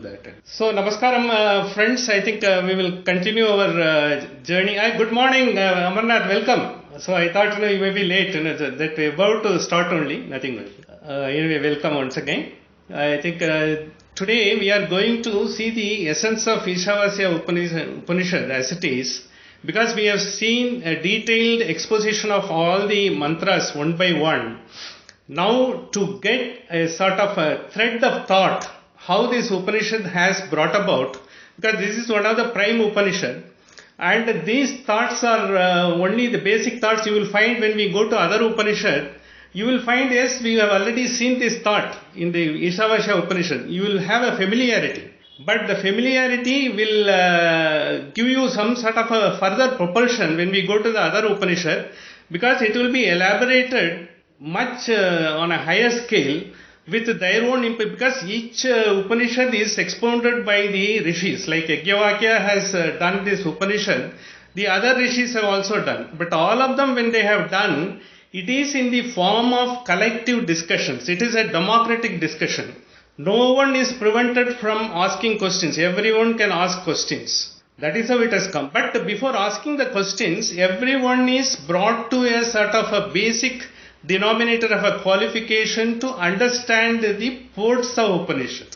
that. So, Namaskaram, friends. I think we will continue our journey. Good morning, Amarnath. Welcome. So, I thought you may be late. That we're about to start only. Nothing much. Anyway, welcome once again. I think today we are going to see the essence of Isavasyoupanishad as it is, because we have seen a detailed exposition of all the mantras one by one. Now, to get a sort of a thread of thought, how this Upanishad has brought about, because this is one of the prime Upanishad, and these thoughts are only the basic thoughts you will find when we go to other Upanishad. You will find, yes, we have already seen this thought in the Isavasyopanishad. You will have a familiarity. But the familiarity will give you some sort of a further propulsion when we go to the other Upanishad, because it will be elaborated much on a higher scale with their own input, because each Upanishad is expounded by the rishis. Like Yajnavalkya has done this Upanishad, the other rishis have also done. But all of them, when they have done, it is in the form of collective discussions. It is a democratic discussion. No one is prevented from asking questions. Everyone can ask questions. That is how it has come. But before asking the questions, everyone is brought to a sort of a basic denominator of a qualification to understand the words of Upanishad.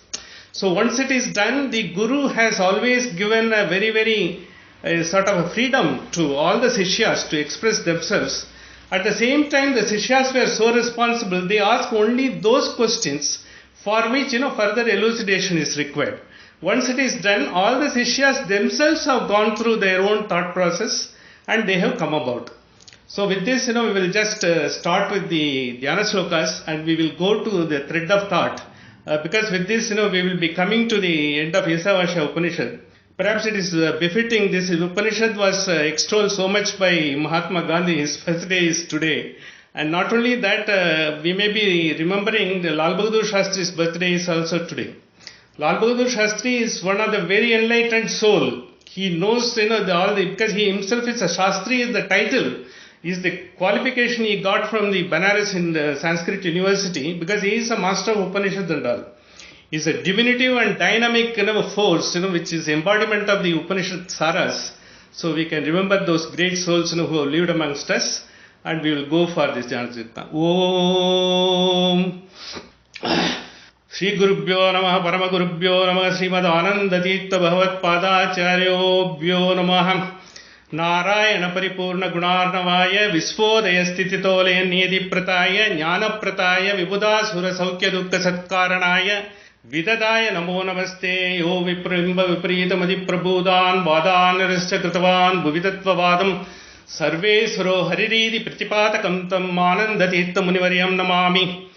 So once it is done, the Guru has always given a very sort of a freedom to all the Sishyas to express themselves. At the same time, the Sishyas were so responsible, they ask only those questions for which further elucidation is required. Once it is done, all the Sishyas themselves have gone through their own thought process and they have come about. So with this, we will just start with the Dhyana Slokas and we will go to the thread of thought. Because with this, we will be coming to the end of Isavasyopanishad. Perhaps it is befitting, this Upanishad was extolled so much by Mahatma Gandhi. His first day is today. And not only that, we may be remembering the Lal Bahadur Shastri's birthday is also today. Lal Bahadur Shastri is one of the very enlightened soul. He knows, because he himself is a Shastri is the title, is the qualification he got from the Banaras in the Sanskrit University, because he is a master of Upanishads and all. He is a diminutive and dynamic force, which is embodiment of the Upanishad Saras. So we can remember those great souls, who have lived amongst us, and we will go for this Jnana. Om Shri Gurubhyo Namaha Parama Gurubhyo Namaha Srimad Anandatirtha Bhagavad Padacharyobhyo Namaha Narayana Paripurna Gunarnavaya Visvodaya Stititole Niyati Prataya Jnana Prataya Vibhuda Sura Saukya Dukkha Satkaranaya Vidadaya Namo Namaste Yo Viprimba Vipritamadi Prabhudan Vadan Rascha Kritavan Bhuvitatva Vadam Sarvesvaro Hariridi Pratipatakam Tam Anandatirtha Munivaryam Namami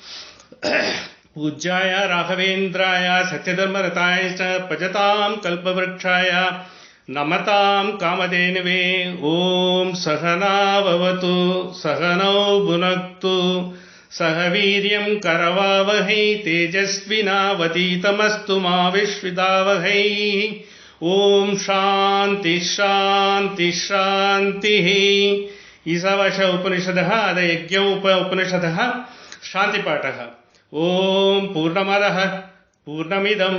Pujjaya Raghavendraya Satyadharmarataya Pajatam Kalpavrakshaya Namatam Kamadenave Om Sahana Vavatu Sahanau Bhunaktu Sahaviryam Karavavahai Tejasvina Vatitamastu Ma Vishvidavahai Om Shanti Shanti Shanti Isavasyopanishadaha Adayagya Upanishadaha Shanti Pataha Om Purnamadaha Purnamidam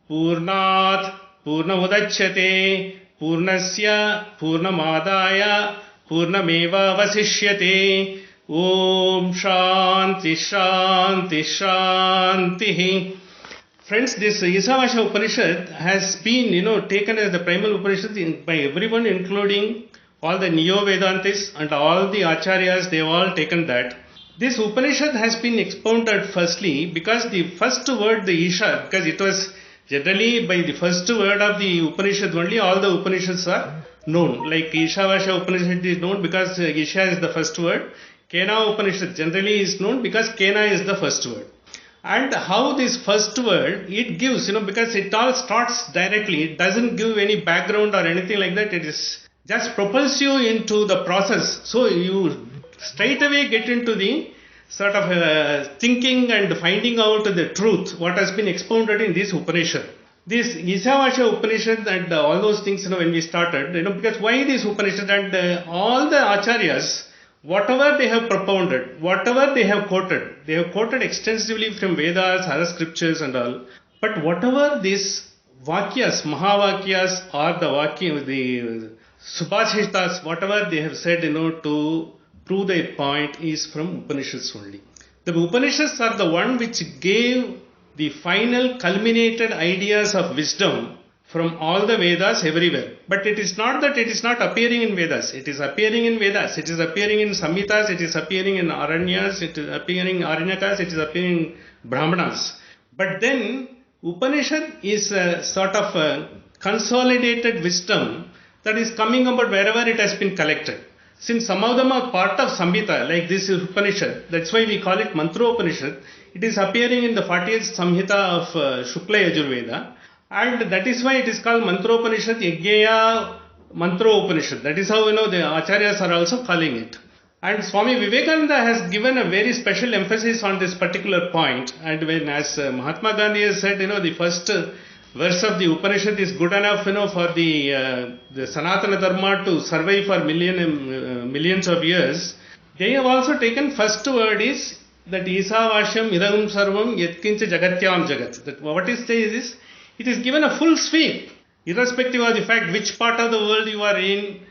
Purnat Purnamudachyate Purnasya Purnamadaya Purnameva Vasishyate Om Shanti Shanti Shanti. Friends, this Isavasyopanishad has been taken as the primal Upanishad by everyone, including all the Neo-Vedantis and all the Acharyas. They have all taken that. This Upanishad has been expounded firstly because the first word, the Isha, because it was generally by the first word of the Upanishad only all the Upanishads are known. Like Isavasyopanishad is known because Isha is the first word. Kena Upanishad generally is known because Kena is the first word. And how this first word, it gives, because it all starts directly. It doesn't give any background or anything like that. It is just propels you into the process. So you straight away get into the sort of thinking and finding out the truth, what has been expounded in this Upanishad. This Isavasyopanishad and all those things, when we started, because why this Upanishad and all the Acharyas, whatever they have propounded, whatever they have quoted extensively from Vedas, other scriptures and all. But whatever this Vakyas, Mahavakyas or the Vakya, the Subhashitas, whatever they have said, to prove their point is from Upanishads only. The Upanishads are the one which gave the final culminated ideas of wisdom from all the Vedas everywhere. But it is not that it is not appearing in Vedas. It is appearing in Vedas. It is appearing in Samhitas. It is appearing in Aranyas. It is appearing in Aranyakas. It is appearing in Brahmanas. But then Upanishad is a sort of a consolidated wisdom that is coming about wherever it has been collected. Since some of them are part of Samhita, like this is Upanishad, that's why we call it Mantropanishad. It is appearing in the 40th Samhita of Shukla Yajurveda. And that is why it is called Mantropanishad, Yajnaya Mantropanishad. That is how, the Acharyas are also calling it. And Swami Vivekananda has given a very special emphasis on this particular point. And when, as Mahatma Gandhi has said, the first verse of the Upanishad is good enough, for the Sanatana Dharma to survive for millions of years. They have also taken first word is that Isavasyam idam sarvam yatkincha jagatyam jagat. That what it says is, it is given a full sweep, irrespective of the fact which part of the world you are in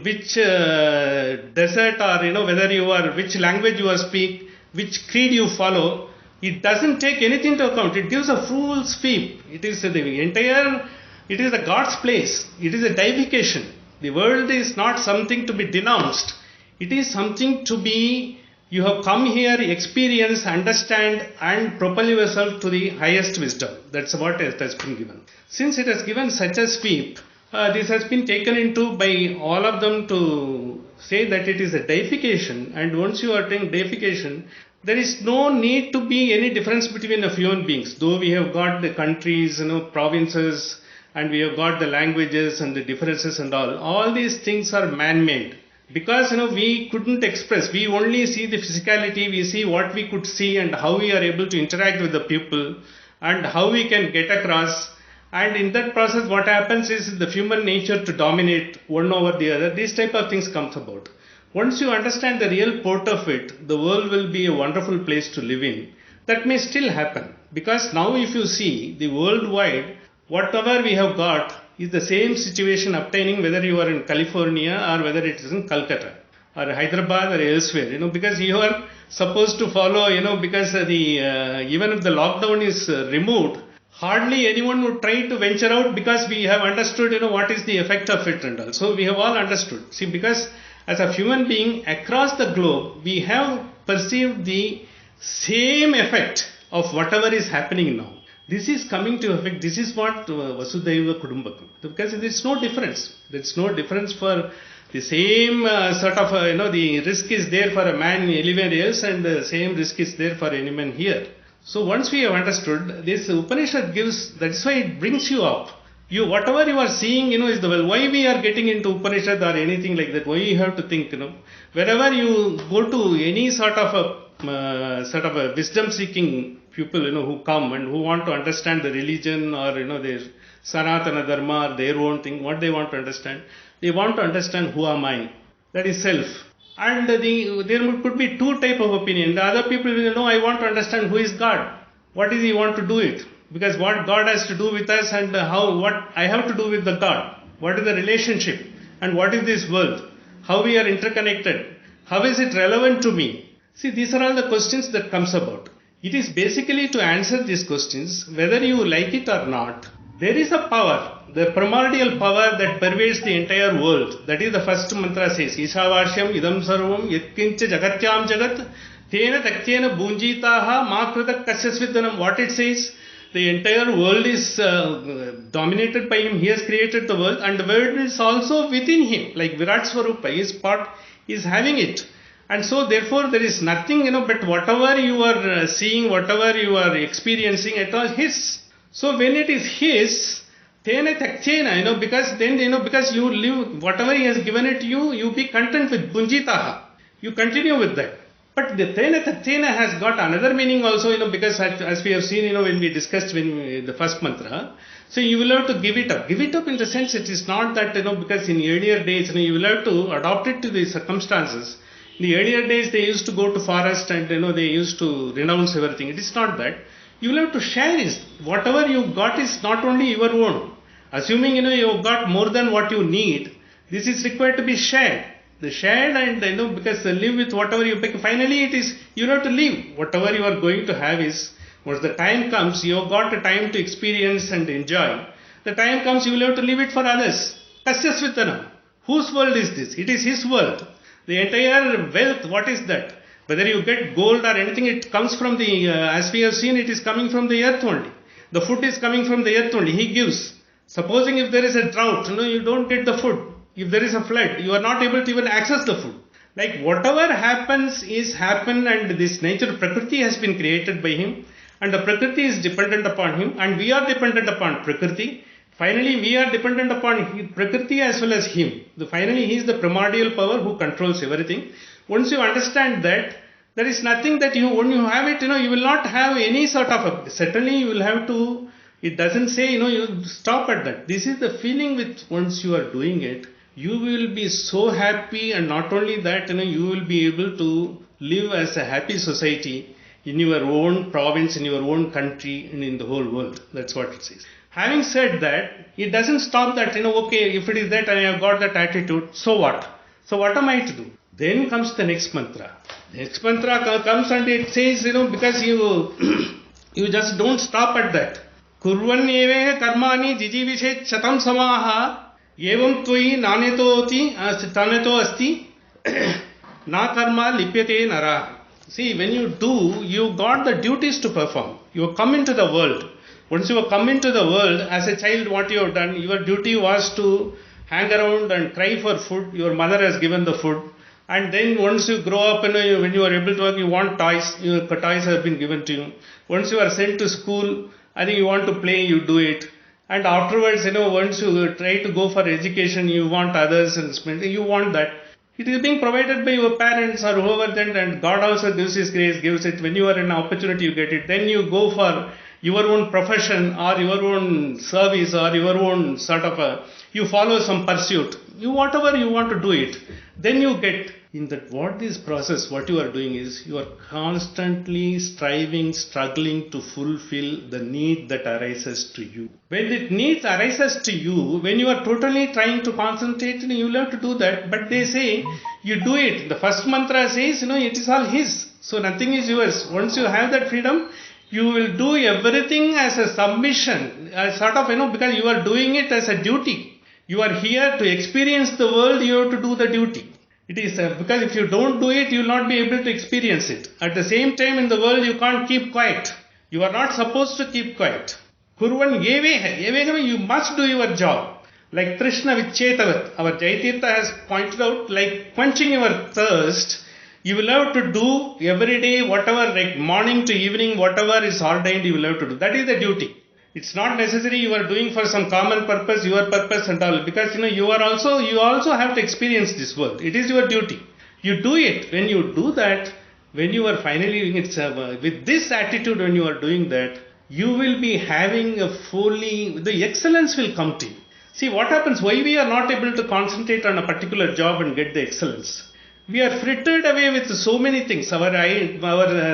which desert or, whether you are, which language you speak, which creed you follow. It doesn't take anything into account. It gives a full sweep. It is the entire, it is the God's place. It is a deification. The world is not something to be denounced. It is something to be, you have come here, experience, understand and propel yourself to the highest wisdom. That's what it has been given. Since it has given such a sweep, this has been taken into by all of them to say that it is a deification, and once you are taking deification, there is no need to be any difference between the human beings. Though we have got the countries, provinces, and we have got the languages and the differences and all these things are man-made. Because, we couldn't express, we only see the physicality, we see what we could see and how we are able to interact with the people and how we can get across. And in that process, what happens is the human nature to dominate one over the other. These type of things comes about. Once you understand the real port of it, the world will be a wonderful place to live in. That may still happen. Because now if you see the worldwide, whatever we have got is the same situation obtaining whether you are in California or whether it is in Calcutta or Hyderabad or elsewhere. Because you are supposed to follow, because even if the lockdown is removed, hardly anyone would try to venture out because we have understood, what is the effect of it and all. So we have all understood. See, because as a human being across the globe, we have perceived the same effect of whatever is happening now. This is coming to effect. This is what Vasudhaiva Kudumbakam. Because there is no difference. There is no difference for the same sort of, the risk is there for a man anywhere else and the same risk is there for any man here. So once we have understood, this Upanishad gives, that's why it brings you up. Whatever you are seeing, is the well. Why we are getting into Upanishad or anything like that? Why you have to think, wherever you go to any sort of a wisdom-seeking people, who come and who want to understand the religion or, their Sanatana Dharma or their own thing, what they want to understand? They want to understand who am I? That is self. And there could be two type of opinion. The other people will know, I want to understand who is God. What is He want to do it? Because what God has to do with us and what I have to do with the God. What is the relationship? And what is this world? How we are interconnected? How is it relevant to me? See, these are all the questions that comes about. It is basically to answer these questions, whether you like it or not. There is a power, the primordial power that pervades the entire world. That is the first mantra says, Isavasyam idam sarvam yatkincha jagatyam jagat tena takyena bunjitaha makrita kasyasvidhanam. What it says, the entire world is dominated by Him. He has created the world and the world is also within Him. Like Virat Swarupa, His part is having it. And so therefore there is nothing, but whatever you are seeing, whatever you are experiencing, it all His. So when it is His, tena takyena, because then, because you live, whatever He has given it to you, you be content with bunjitaha. You continue with that. But the tena takyena has got another meaning also, because as we have seen, when we discussed the first mantra, so you will have to give it up. Give it up in the sense it is not that, because in earlier days, you will have to adopt it to the circumstances. In the earlier days, they used to go to forest and, they used to renounce everything. It is not that. you will have to share it. Whatever you got is not only your own. Assuming you've got more than what you need, this is required to be shared. The shared and because live with whatever you pick. Finally, it is you have to live. Whatever you are going to have is once the time comes, you have got a time to experience and enjoy. The time comes, you will have to leave it for others. Kasyasvitanam. Whose world is this? It is his world. The entire wealth, what is that? Whether you get gold or anything, it comes from the, as we have seen, it is coming from the earth only. The food is coming from the earth only. He gives. Supposing if there is a drought, you don't get the food. If there is a flood, you are not able to even access the food. Like whatever happens is happen, and this nature, Prakriti has been created by him, and the Prakriti is dependent upon him, and we are dependent upon Prakriti. Finally, we are dependent upon Prakriti as well as him. Finally, he is the primordial power who controls everything. Once you understand that, there is nothing that when you have it, you will not have any sort of certainly you will have to, it doesn't say, you stop at that. This is the feeling with once you are doing it, you will be so happy, and not only that, you will be able to live as a happy society in your own province, in your own country, and in the whole world. That's what it says. Having said that, it doesn't stop that, okay, if it is that I have got that attitude, so what? So what am I to do? Then comes the next mantra. The next mantra comes and it says, because you just don't stop at that. Kurvan eve karmani jijivishet shatam samaha evam tvai naneto asti na karma lipyate nara. See, when you do, you got the duties to perform. You come into the world. Once you come into the world, as a child, what you have done, your duty was to hang around and cry for food. Your mother has given the food. And then once you grow up, when you are able to work, you want toys. Your toys have been given to you. Once you are sent to school, I think you want to play, you do it. And afterwards, once you try to go for education, you want others and spend, you want that. It is being provided by your parents or whoever then, and God also gives His grace, gives it. When you are in an opportunity, you get it. Then you go for your own profession or your own service or your own sort of you follow some pursuit. Whatever you want to do it. Then you get in that what this process, what you are doing is you are constantly striving, struggling to fulfill the need that arises to you. When the need arises to you, when you are totally trying to concentrate, you will have to do that. But they say you do it. The first mantra says, it is all His. So nothing is yours. Once you have that freedom, you will do everything as a submission, as sort of, because you are doing it as a duty. You are here to experience the world, you have to do the duty. It is because if you don't do it, you will not be able to experience it. At the same time, in the world, you can't keep quiet. You are not supposed to keep quiet. Kurvan yeveha, you must do your job. Like Trishna Vichetavat, our Jaitirtha has pointed out, like quenching your thirst, you will have to do every day, whatever, like morning to evening, whatever is ordained, you will have to do. That is the duty. It's not necessary you are doing for some common purpose, your purpose and all. Because, you also have to experience this world. It is your duty. You do it. When you do that, when you are finally doing it, with this attitude, when you are doing that, you will be having the excellence will come to you. See, what happens, why we are not able to concentrate on a particular job and get the excellence? We are frittered away with so many things. Our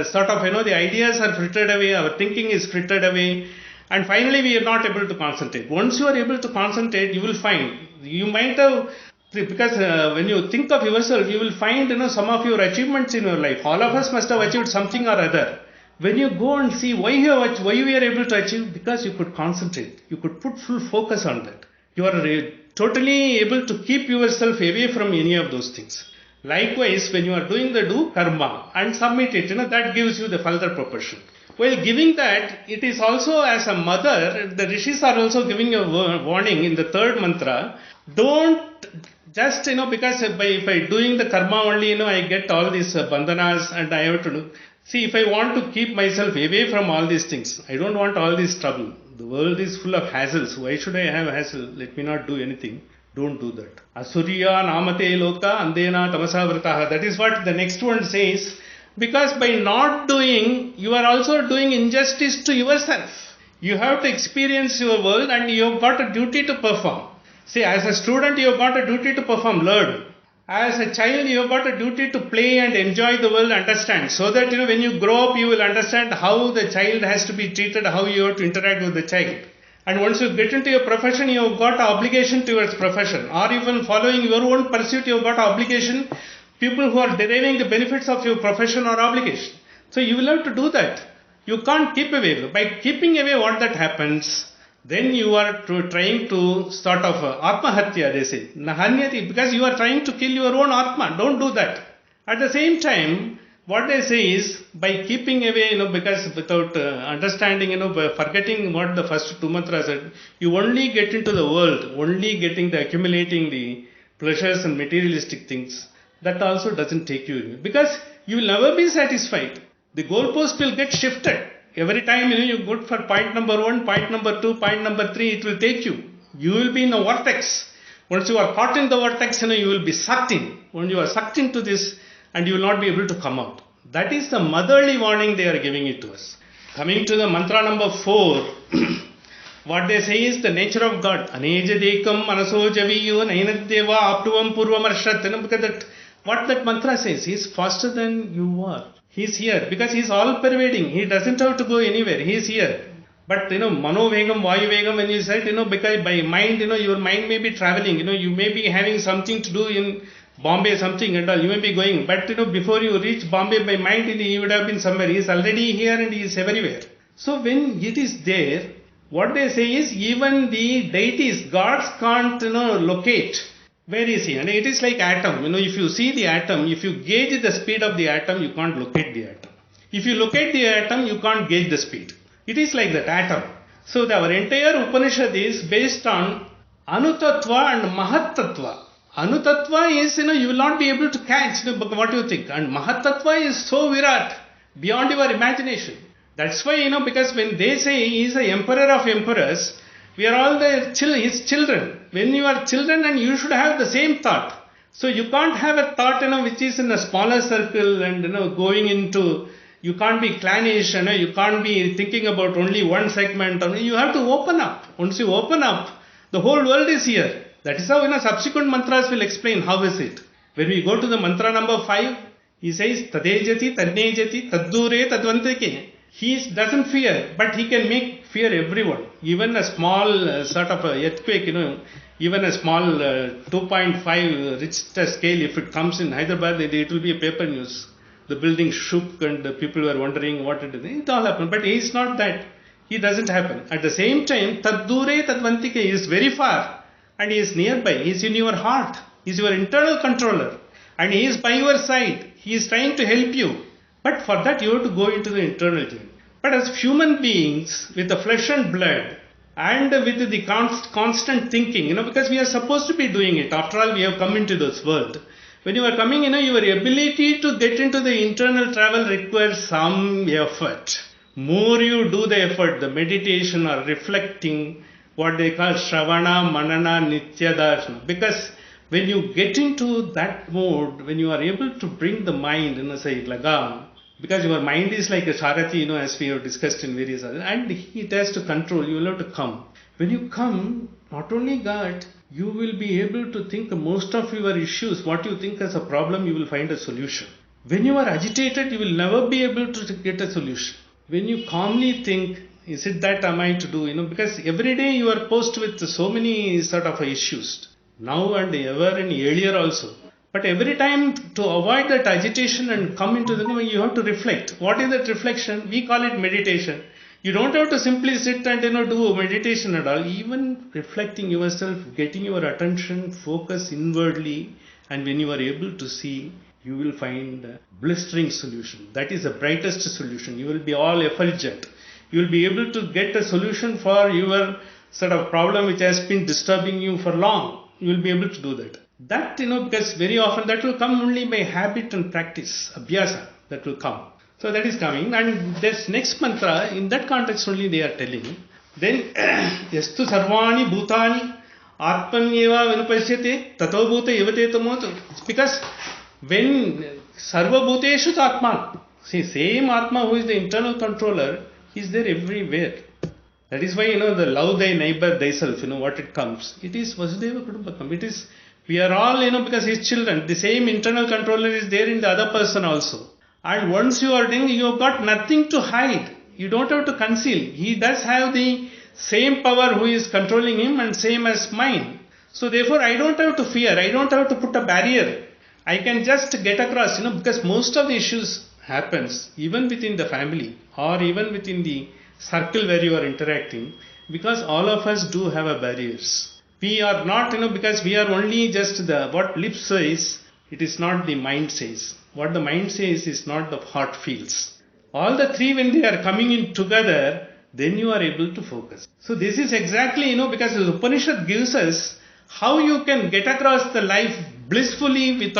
sort of, the ideas are frittered away, our thinking is frittered away, and finally we are not able to concentrate. Once you are able to concentrate, you will find, you might have, because when you think of yourself, you will find, some of your achievements in your life. All of us must have achieved something or other. When you go and see why we are able to achieve, because you could concentrate, you could put full focus on that. You are totally able to keep yourself away from any of those things. Likewise, when you are doing do karma and submit it, that gives you the further proportion. While giving that, it is also as a mother, the rishis are also giving a warning in the third mantra. Don't just, because by doing the karma only, I get all these bandhanas and I have to do. See, if I want to keep myself away from all these things, I don't want all this trouble. The world is full of hassles. Why should I have hassle? Let me not do anything. Don't do that. Asuriya namate loka andena tamasa vrataha. That is what the next one says. Because by not doing, you are also doing injustice to yourself. You have to experience your world and you have got a duty to perform. See, as a student, you have got a duty to perform, learn. As a child, you have got a duty to play and enjoy the world, understand. So that, when you grow up, you will understand how the child has to be treated, how you have to interact with the child. And once you get into your profession, you have got an obligation towards profession. Or even following your own pursuit, you have got an obligation. People who are deriving the benefits of your profession or obligation. So you will have to do that. You can't keep away. By keeping away what that happens, then you are trying to sort of atmahatya, they say. Nahanyati, because you are trying to kill your own atma. Don't do that. At the same time, what they say is, by keeping away, because without understanding, by forgetting what the first two mantras said, you only get into the world, only getting accumulating the pleasures and materialistic things. That also doesn't take you away. Because you will never be satisfied. The goalpost will get shifted. Every time you go for point number 1, point number 2, point number 3, it will take you. You will be in a vortex. Once you are caught in the vortex, you will be sucked in. When you are sucked into this, and you will not be able to come out. That is the motherly warning they are giving it to us. Coming to the mantra number 4, what they say is the nature of God. Anejadekam manaso javiyo nainaddeva aptuvam purvamarshad. Because what that mantra says, he is faster than you are. He is here because he is all pervading. He doesn't have to go anywhere. He is here. But mano vegam, vayu vegam, when you said, because by mind, your mind may be traveling. You may be having something to do in Bombay, something and all. You may be going. But before you reach Bombay by mind, you would have been somewhere. He is already here and he is everywhere. So when it is there, what they say is even the deities, gods can't locate. Where is he? And it is like atom. If you see the atom, if you gauge the speed of the atom, you can't locate the atom. If you locate the atom, you can't gauge the speed. It is like that atom. So our entire Upanishad is based on Anutattva and Mahatattva. Anutattva is, you will not be able to catch what you think. And Mahatattva is so virat, beyond your imagination. That's why, because when they say he is the emperor of emperors, we are all his children. When you are children, and you should have the same thought. So you can't have a thought, which is in a smaller circle and, going into, you can't be clannish, you can't be thinking about only one segment. You have to open up. Once you open up, the whole world is here. That is how, subsequent mantras will explain how is it. When we go to the mantra number 5, he says, Tadejati, Tadnejati, Taddure, Tadvantike. He doesn't fear, but he can make fear everyone. Even a small sort of earthquake, even a small 2.5 Richter scale, if it comes in Hyderabad, it will be a paper news. The building shook and the people were wondering what it is. It all happened, but he is not that. He doesn't happen. At the same time, Taddure Tadvantike is very far and he is nearby. He is in your heart. He is your internal controller and he is by your side. He is trying to help you. But for that, you have to go into the internal journey. But as human beings, with the flesh and blood, and with the constant thinking, because we are supposed to be doing it. After all, we have come into this world. When you are coming, your ability to get into the internal travel requires some effort. More you do the effort, the meditation or reflecting, what they call Shravana, Manana, Nityadarshana. Because when you get into that mode, when you are able to bring the mind, say, lagam, because your mind is like a Sarathi, as we have discussed in various others, and it has to control, you will have to come. When you come, not only that, you will be able to think most of your issues, what you think as a problem, you will find a solution. When you are agitated, you will never be able to get a solution. When you calmly think, is it that am I to do, because every day you are posed with so many sort of issues, now and ever and earlier also. But every time to avoid that agitation and come into the you have to reflect. What is that reflection? We call it meditation. You don't have to simply sit and do meditation at all. Even reflecting yourself, getting your attention, focus inwardly, and when you are able to see, you will find a blistering solution. That is the brightest solution. You will be all effulgent. You will be able to get a solution for your sort of problem which has been disturbing you for long. You will be able to do that. That, because very often that will come only by habit and practice, abhyasa, that will come. So that is coming. And this next mantra, in that context only they are telling. Then, yastu sarvani bhutani atmanyeva vinupashyate tato bhuta evate tamoto. Because when sarva bhuteshu atman, see, same atma who is the internal controller, he is there everywhere. That is why, the love thy neighbor thyself, what it comes. It is Vasudeva Kutumbakam. It is We are all, because his children, the same internal controller is there in the other person also. And once you are doing, you have got nothing to hide. You don't have to conceal. He does have the same power who is controlling him and same as mine. So therefore I don't have to fear. I don't have to put a barrier. I can just get across, because most of the issues happens even within the family or even within the circle where you are interacting, because all of us do have a barriers. We are not, because we are only just what lips says, it is not the mind says. What the mind says is not the heart feels. All the three, when they are coming in together, then you are able to focus. So this is exactly, because the Upanishad gives us how you can get across the life blissfully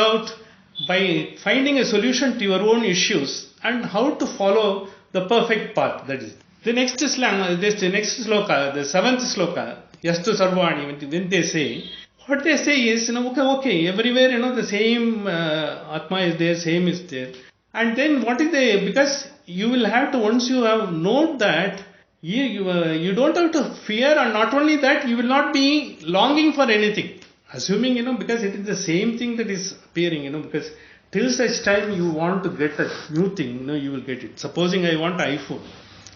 by finding a solution to your own issues and how to follow the perfect path. That is the next sloka, the seventh sloka, Yastu Sarvani, when they say, what they say is, okay, everywhere, the same Atma is there, same is there. And then what is because you will have to, once you have known that, you don't have to fear, and not only that, you will not be longing for anything. Assuming, because it is the same thing that is appearing, because till such time you want to get a new thing, you will get it. Supposing I want iPhone,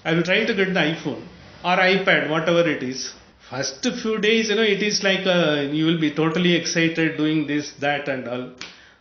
I will try to get the iPhone or iPad, whatever it is. First few days, it is like you will be totally excited doing this, that and all.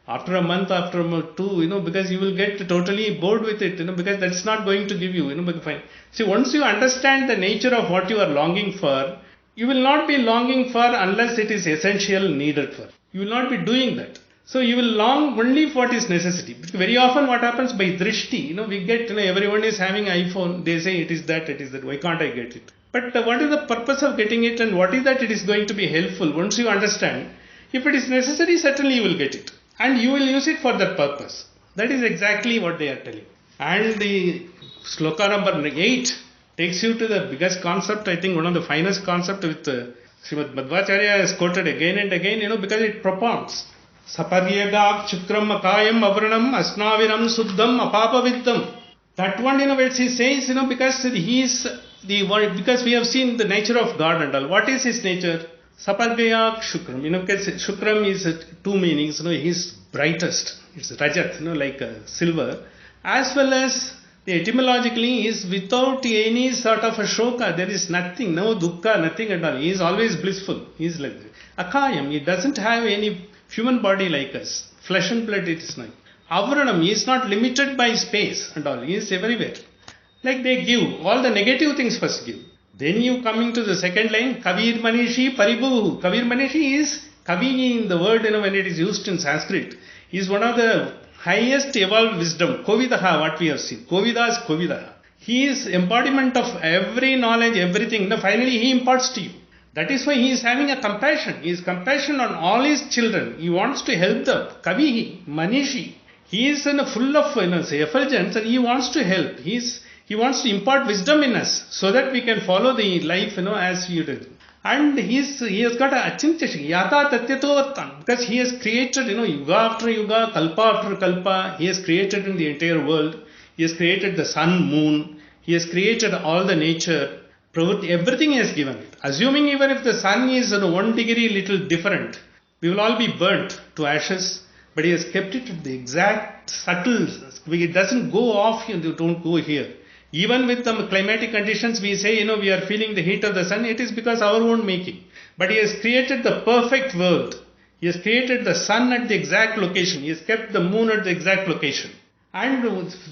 After a month, after two, because you will get totally bored with it, because that's not going to give you, fine. See, once you understand the nature of what you are longing for, you will not be longing for unless it is essential needed for. You will not be doing that. So you will long only for what is necessity. Because very often what happens by drishti, we get, everyone is having iPhone, they say it is that, why can't I get it? But what is the purpose of getting it, and what is that it is going to be helpful? Once you understand, if it is necessary, certainly you will get it. And you will use it for that purpose. That is exactly what they are telling. And the sloka number 8 takes you to the biggest concept, I think one of the finest concepts with Srimad Madhvacharya is quoted again and again, because it propounds. Saparyagak chukram akayam avranam asnaviram suddham apapaviddam. That one, which he says, because he is the word, because we have seen the nature of God and all. What is his nature? Sapargaya Shukram. Because Shukram is two meanings. He is brightest. It's Rajat, like silver. As well as the etymologically is without any sort of a shoka. There is nothing, no dukkha, nothing at all. He is always blissful. He is like Akayam. He doesn't have any human body like us. Flesh and blood it is not. Avranam. He is not limited by space and all. He is everywhere. Like they give, all the negative things first give. Then you coming to the second line, Kavir Manishi Paribu. Kavir Manishi is, Kavi in the word, when it is used in Sanskrit, is one of the highest evolved wisdom. Kovidaha, what we have seen. Kovida is Kovidaha. He is embodiment of every knowledge, everything. Finally he imparts to you. That is why he is having a compassion. He is compassion on all his children. He wants to help them. Kavihi, Manishi. He is full of effulgence and he wants to help. He wants to impart wisdom in us so that we can follow the life, as we do. And he has got a achintya, yata tatyato, because he has created, yuga after yuga, kalpa after kalpa. He has created in the entire world. He has created the sun, moon. He has created all the nature. Everything he has given it. Assuming even if the sun is 1 degree little different, we will all be burnt to ashes. But he has kept it at the exact subtle. It doesn't go off, don't go here. Even with the climatic conditions, we say, we are feeling the heat of the sun. It is because our own making. But he has created the perfect world. He has created the sun at the exact location. He has kept the moon at the exact location. And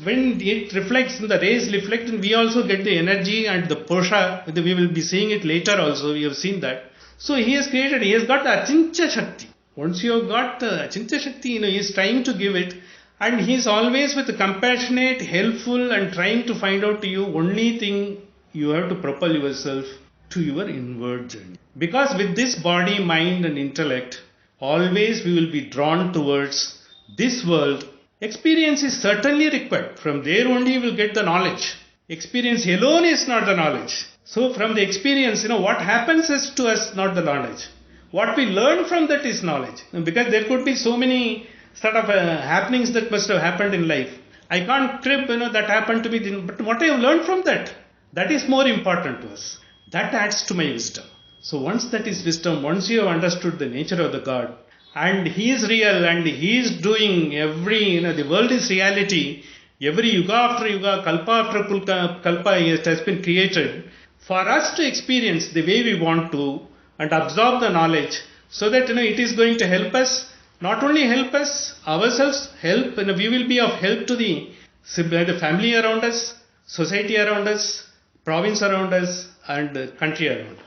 when it reflects, the rays reflect, and we also get the energy and the posha. We will be seeing it later also. We have seen that. So he has got the achintya shakti. Once you have got the achintya shakti, he is trying to give it. And he is always with compassionate, helpful, and trying to find out to you only thing you have to propel yourself to your inward journey. Because with this body, mind and intellect, always we will be drawn towards this world. Experience is certainly required. From there only you will get the knowledge. Experience alone is not the knowledge. So from the experience, what happens is to us not the knowledge. What we learn from that is knowledge. Because there could be so many sort of happenings that must have happened in life. I can't crib, that happened to me. But what I have learned from that, that is more important to us. That adds to my wisdom. So once that is wisdom, once you have understood the nature of the God, and he is real, and he is doing the world is reality. Every yuga after yuga, kalpa after kalpa, it has been created for us to experience the way we want to and absorb the knowledge, so that it is going to help us, not only help us ourselves, help, we will be of help to the family around us, society around us, province around us, and the country around.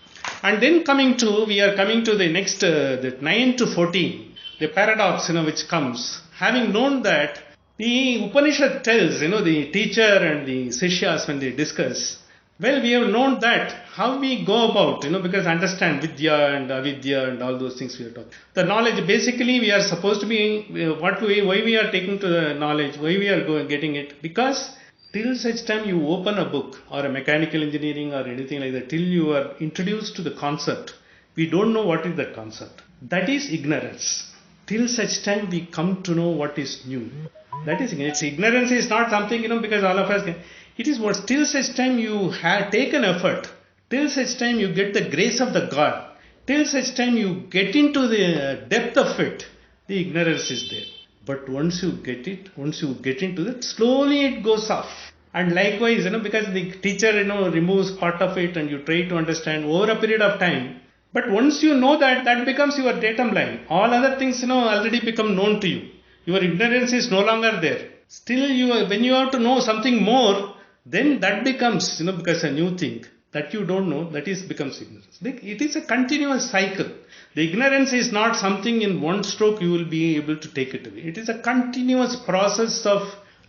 And then we are coming to the next, the 9 to 14, the paradox, which comes, having known that the Upanishad tells, the teacher and the Sishyas, when they discuss, well, we have known that how we go about, because understand Vidya and Avidya and all those things we are talking. The knowledge, basically we are supposed to be, why we are taking to the knowledge, why we are getting it, because till such time you open a book or a mechanical engineering or anything like that, till you are introduced to the concept, we don't know what is that concept. That is ignorance. Till such time we come to know what is new. That is ignorance. Ignorance is not something, because all of us can. It is what, till such time you have taken effort, till such time you get the grace of the God, till such time you get into the depth of it, the ignorance is there. But once you get into it, slowly it goes off. And likewise, because the teacher, removes part of it and you try to understand over a period of time. But once you know that becomes your datum line. All other things, already become known to you. Your ignorance is no longer there. Still, when you have to know something more, then that becomes, because a new thing that you don't know, becomes ignorance. It is a continuous cycle. The ignorance is not something in one stroke you will be able to take it away. It is a continuous process of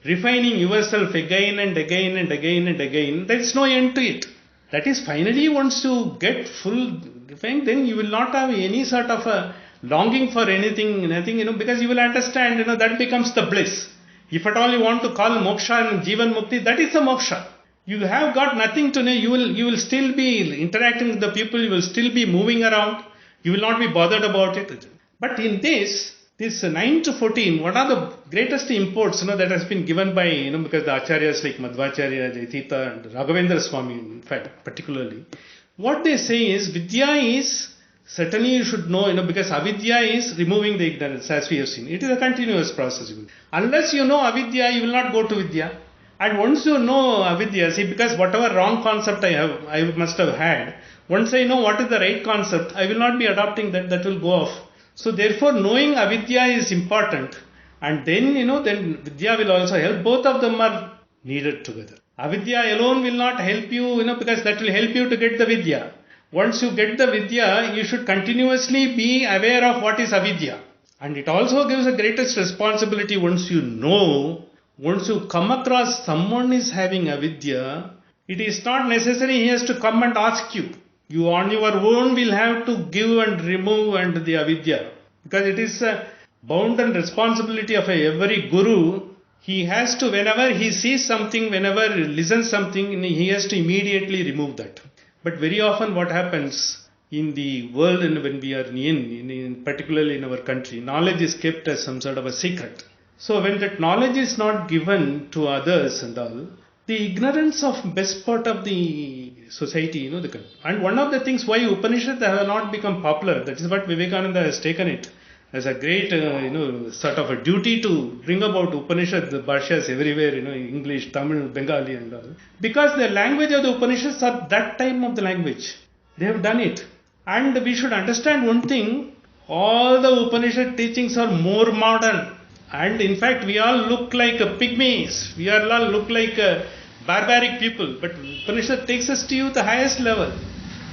refining yourself again and again and again and again. There is no end to it. That is, finally, once you get full refined, then you will not have any sort of a longing for anything, nothing, because you will understand, that becomes the bliss. If at all you want to call moksha and jivan mukti, that is the moksha. You have got nothing to know. You will still be interacting with the people. You will still be moving around. You will not be bothered about it. But in this 9 to 14, what are the greatest imports, that has been given by, because the acharyas like Madhvacharya, Jayatita and Raghavendra Swami, in fact, particularly, what they say is, Vidya is, certainly you should know, because avidya is removing the ignorance, as we have seen. It is a continuous process. Unless you know avidya, you will not go to vidya. And once you know avidya, because whatever wrong concept I must have had, once I know what is the right concept, I will not be adopting that will go off. So therefore, knowing avidya is important. And then, then vidya will also help. Both of them are needed together. Avidya alone will not help you, because that will help you to get the vidya. Once you get the vidya, you should continuously be aware of what is avidya. And it also gives the greatest responsibility once you know, once you come across someone is having avidya, it is not necessary he has to come and ask you. You on your own will have to give and remove and the avidya. Because it is a bound and responsibility of every guru. He has to, whenever he sees something, whenever he listens something, he has to immediately remove that. But very often what happens in the world and when we are in particularly in our country, knowledge is kept as some sort of a secret. So when that knowledge is not given to others and all, the ignorance of best part of the society, and one of the things why Upanishads have not become popular, that is what Vivekananda has taken it as a great, sort of a duty to bring about Upanishad, the Bhashyas everywhere, English, Tamil, Bengali and all. Because the language of the Upanishads are that time of the language. They have done it. And we should understand one thing, all the Upanishad teachings are more modern. And in fact, we all look like pygmies. We all look like barbaric people. But Upanishad takes us to the highest level.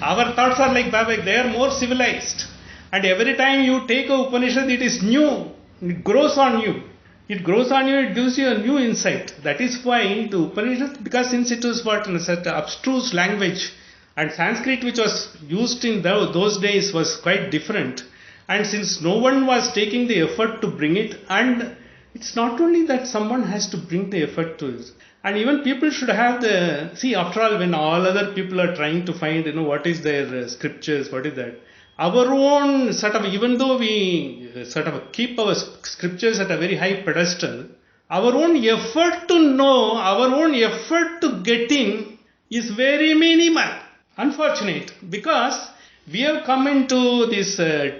Our thoughts are like barbaric. They are more civilized. And every time you take a Upanishad, it is new. It grows on you. It grows on you, it gives you a new insight. That is why the Upanishad, because since it was in a certain abstruse language, and Sanskrit which was used in those days was quite different. And since no one was taking the effort to bring it, and it's not only that someone has to bring the effort to it, and even people should have after all, when all other people are trying to find, what is their scriptures, what is that, our own sort of, even though we sort of keep our scriptures at a very high pedestal, our own effort to know, our own effort to get in is very minimal. Unfortunate, because we have come into this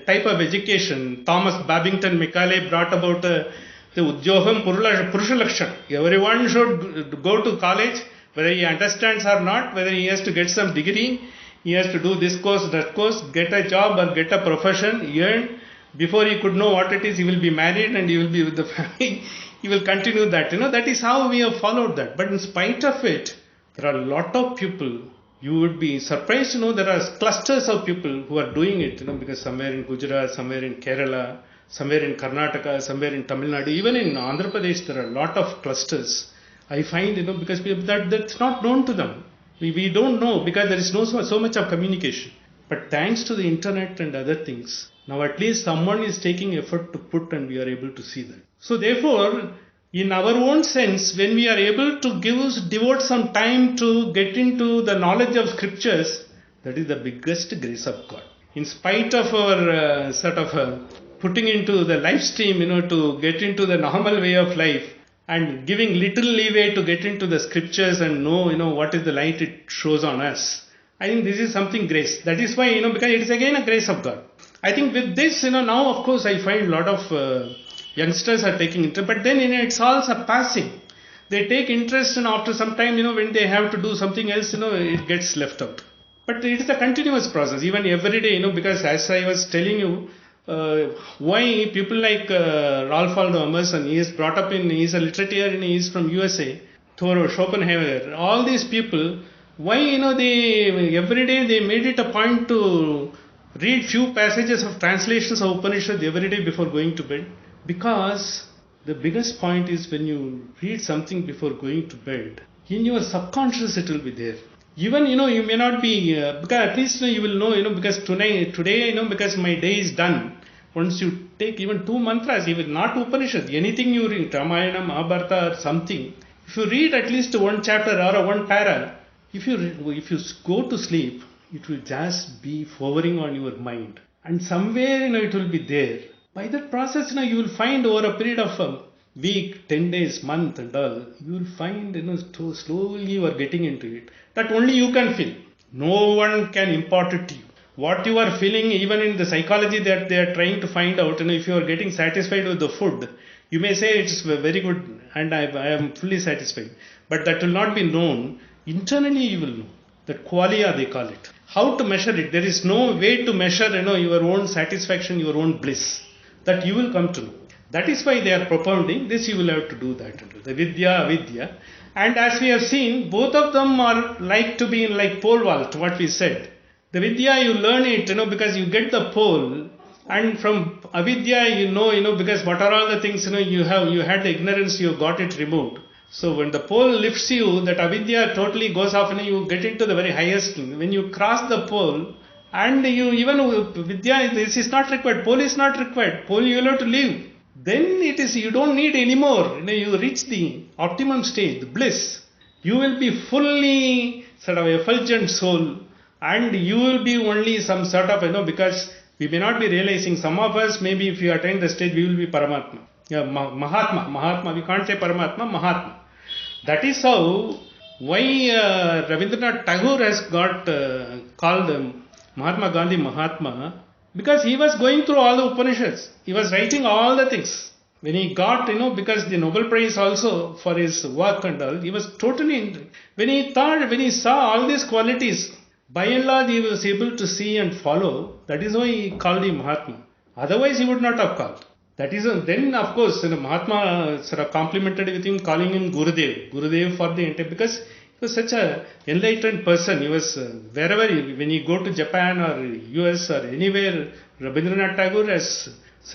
type of education. Thomas Babington Macaulay brought about the Udyogam Purusha Lakshana. Everyone should go to college, whether he understands or not, whether he has to get some degree, he has to do this course, that course, get a job or get a profession, earn. Before he could know what it is, he will be married and he will be with the family. He will continue that. That is how we have followed that. But in spite of it, there are a lot of people. You would be surprised to know there are clusters of people who are doing it, because somewhere in Gujarat, somewhere in Kerala, somewhere in Karnataka, somewhere in Tamil Nadu, even in Andhra Pradesh, there are a lot of clusters. I find, because that's not known to them. We don't know because there is so much of communication. But thanks to the internet and other things, now at least someone is taking effort to put and we are able to see that. So therefore, in our own sense, when we are able to devote some time to get into the knowledge of scriptures, that is the biggest grace of God. In spite of our putting into the live stream, to get into the normal way of life and giving little leeway to get into the scriptures and know, what is the light it shows on us. I think this is something grace. That is why, because it is again a grace of God. I think with this, now of course I find a lot of youngsters are taking interest, but then it's also passing. They take interest and after some time, when they have to do something else, it gets left out. But it is a continuous process, even every day, because as I was telling you, why people like Ralph Waldo Emerson, he is brought up he is a literatarian, he is from USA, Thoreau, Schopenhauer, all these people, why, they every day they made it a point to read few passages of translations of Upanishads every day before going to bed. Because the biggest point is when you read something before going to bed, in your subconscious it will be there. Even, you may not be, because at least you will know, because today, because my day is done. Once you take even 2 mantras, even not Upanishad, anything you read, Ramayana, Mahabharata or something, if you read at least one chapter or one para, if you go to sleep, it will just be hovering on your mind. And somewhere, it will be there. By that process, you will find over a period of a week, 10 days, month and all, you will find, slowly you are getting into it. That only you can feel. No one can impart it to you. What you are feeling, even in the psychology that they are trying to find out, if you are getting satisfied with the food, you may say it's very good and I am fully satisfied. But that will not be known. Internally you will know. That qualia they call it. How to measure it? There is no way to measure, your own satisfaction, your own bliss. That you will come to know. That is why they are propounding this. You will have to do that. The vidya, avidya. And as we have seen, both of them are like to be like pole vault, what we said. The vidya, you learn it, because you get the pole. And from avidya, because what are all the things, you had the ignorance, you got it removed. So when the pole lifts you, that avidya totally goes off and you get into the very highest. When you cross the pole, and vidya, this is not required, pole is not required, pole you will have to leave. Then you don't need anymore. You reach the optimum stage, the bliss. You will be fully effulgent soul, and you will be only some sort of, because we may not be realizing, some of us, maybe if you attain the stage, we will be Paramatma. Yeah, Mahatma, we can't say Paramatma, Mahatma. That is how, why Rabindranath Tagore has got called Mahatma Gandhi Mahatma, because he was going through all the Upanishads. He was writing all the things. When he got, because the Nobel Prize also for his work and all, he was totally, when he saw all these qualities, by and large he was able to see and follow. That is why he called him Mahatma. Otherwise he would not have called. That is, then of course, Mahatma complimented with him, calling him Gurudev for the entire, because he was such a enlightened person. He was, wherever, when you go to Japan or US or anywhere, Rabindranath Tagore has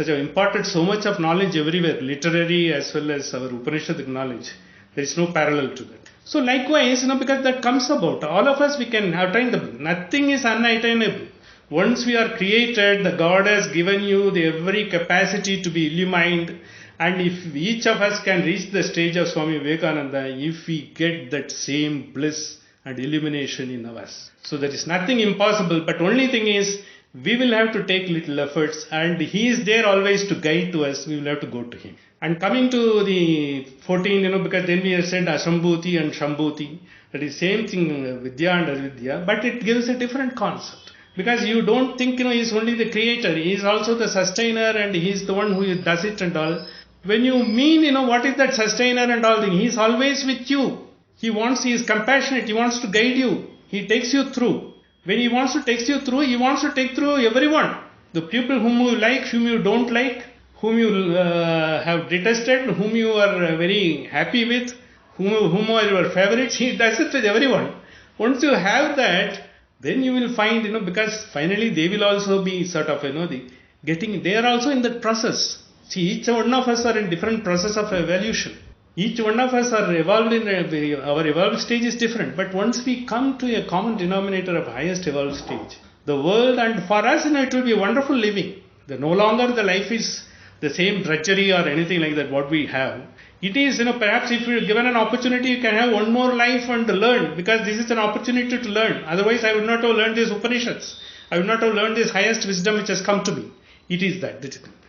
imparted so much of knowledge everywhere, literary as well as our Upanishadic knowledge. There is no parallel to that. So likewise, because that comes about, all of us, we can attain nothing is unattainable. Once we are created, the God has given you the every capacity to be illumined. And if each of us can reach the stage of Swami Vivekananda, if we get that same bliss and illumination in us. So there is nothing impossible, but only thing is, we will have to take little efforts, and He is there always to guide to us. We will have to go to Him. And coming to the 14, because then we have said Asambhuti and Shambhuti, that is same thing, Vidya and Avidya, but it gives a different concept. Because you don't think, he is only the creator. He is also the sustainer and he is the one who does it and all. When you mean, what is that sustainer and all thing, he is always with you. He is compassionate. He wants to guide you. He takes you through. When he wants to take you through, he wants to take through everyone. The people whom you like, whom you don't like, whom you have detested, whom you are very happy with, whom are your favorites, he does it with everyone. Once you have that, then you will find, because finally they will also be sort of, they are also in that process. See, each one of us are in different process of evolution. Each one of us are evolved our evolved stage is different. But once we come to a common denominator of highest evolved stage, the world, and for us, it will be a wonderful living. No longer the life is the same drudgery or anything like that what we have. It is, perhaps if you are given an opportunity, you can have one more life and learn, because this is an opportunity to learn. Otherwise, I would not have learned these Upanishads. I would not have learned this highest wisdom which has come to me. It is that.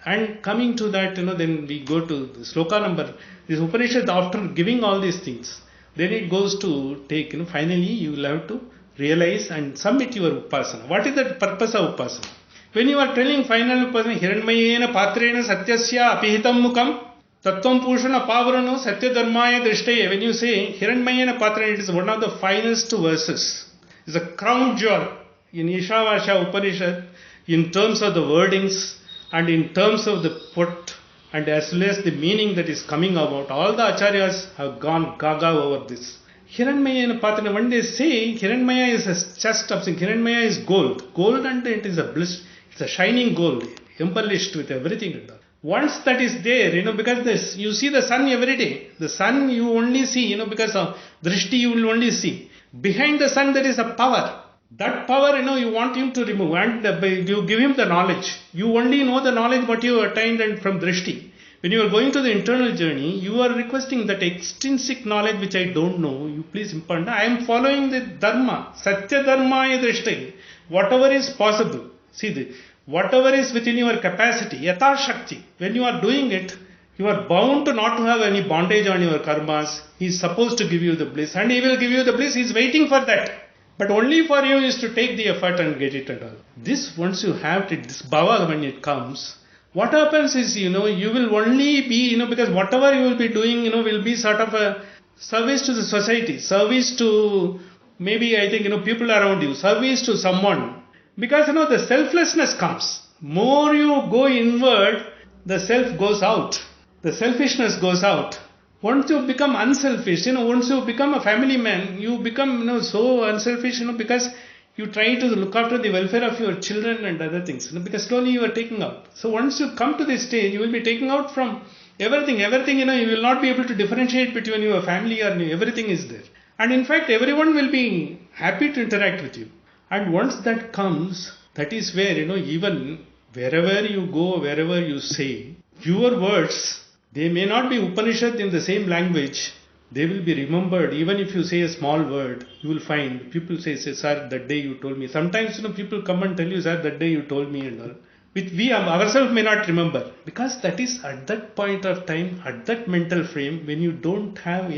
And coming to that, then we go to the sloka number. This Upanishad, after giving all these things, then it goes to take, finally you will have to realize and submit your upasana. What is the purpose of upasana? When you are telling final upasana, Hiranmayena patrena satyasya apihitam mukam, Tattvam Pushana Pavarano Satya Dharmaya Drishtaya. When you say Hiranmayena Patrana, it is one of the finest verses. It's a crown jewel in Isavasyopanishad in terms of the wordings and in terms of the put and as well as the meaning that is coming about. All the acharyas have gone gaga over this. Hiranmayena Patrana, when they say Hiranmaya is a chest of things, Hiranmaya is gold. Gold, and it is a bliss, it's a shining gold, embellished with everything and all. Once that is there, because you see the sun every day. The sun you only see, because of drishti you will only see. Behind the sun there is a power. That power, you want him to remove, and you give him the knowledge. You only know the knowledge what you attained and from drishti. When you are going to the internal journey, you are requesting that extrinsic knowledge which I don't know. You please impart. I am following the dharma, satya dharmaya drishti. Whatever is possible. See, whatever is within your capacity, yatha shakti, when you are doing it, you are bound to not to have any bondage on your karmas. He is supposed to give you the bliss, and he will give you the bliss. He is waiting for that. But only for you is to take the effort and get it and all. This, once you have it, this bhava, when it comes, what happens is, you will only be, because whatever you will be doing, will be sort of a service to the society, service to maybe, I think, people around you, service to someone. Because, the selflessness comes. More you go inward, the self goes out. The selfishness goes out. Once you become unselfish, once you become a family man, you become, so unselfish, because you try to look after the welfare of your children and other things, because slowly you are taking out. So once you come to this stage, you will be taking out from everything. Everything, you will not be able to differentiate between your family or everything is there. And in fact, everyone will be happy to interact with you. And once that comes, that is where, even wherever you go, wherever you say, your words, they may not be Upanishad in the same language, they will be remembered. Even if you say a small word, you will find people say, sir, that day you told me. Sometimes, people come and tell you, sir, that day you told me and all. Which we ourselves may not remember. Because that is at that point of time, at that mental frame, when you don't have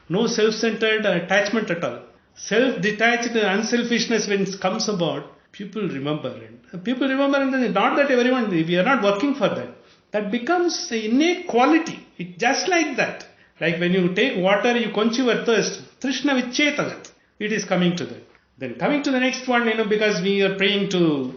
no self-centered attachment at all. Self-detached unselfishness, when it comes about, people remember. People remember, and not that everyone, we are not working for that. That becomes an innate quality. It's just like that. Like when you take water, you quench your thirst. Trishna vichetagat. It is coming to that. Then coming to the next one, because we are praying to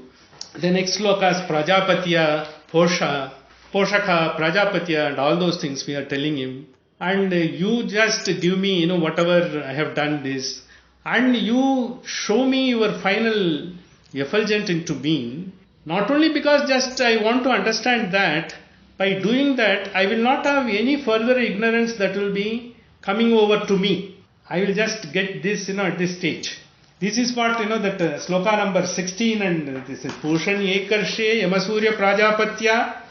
the next slokas, Prajapatya, Poshaka, Prajapatya, and all those things we are telling him. And you just give me, whatever I have done this. And you show me your final effulgent into me. Not only because just I want to understand that, by doing that, I will not have any further ignorance that will be coming over to me. I will just get this, at this stage. This is what, that sloka number 16, and this is Pushan Ekarshe Yamasurya Prajapatya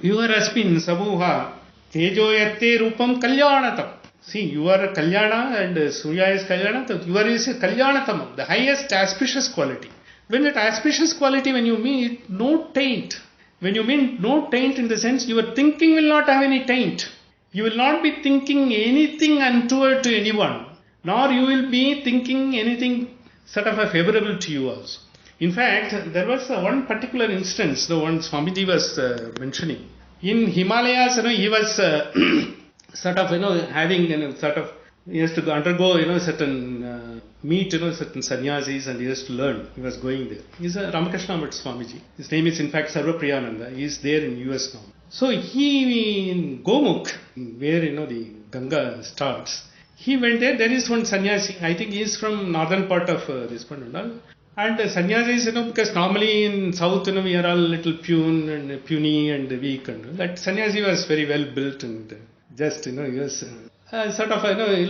Vyuharasmin Sabuha Tejoyate Rupam Kalyanatam. See, you are a Kalyana and Surya is Kalyana. You are a Kalyanatam, the highest auspicious quality. When that auspicious quality, when you mean it, no taint. When you mean no taint in the sense, your thinking will not have any taint. You will not be thinking anything untoward to anyone. Nor you will be thinking anything sort of favorable to you also. In fact, there was one particular instance, the one Swamiji was mentioning. In Himalayas, he was sort of, having, he has to undergo, certain, meet, certain sannyasis, and he has to learn. He was going there. He's a Ramakrishna Math Swamiji. His name is, in fact, Sarvapriyananda. He is there in US now. So he, in Gomukh, where, the Ganga starts, he went there. There is one sannyasi. I think he is from northern part of this one and all. And sannyasis, because normally in south, we are all little puny and weak. And that sannyasi was very well built and just, he was sort of,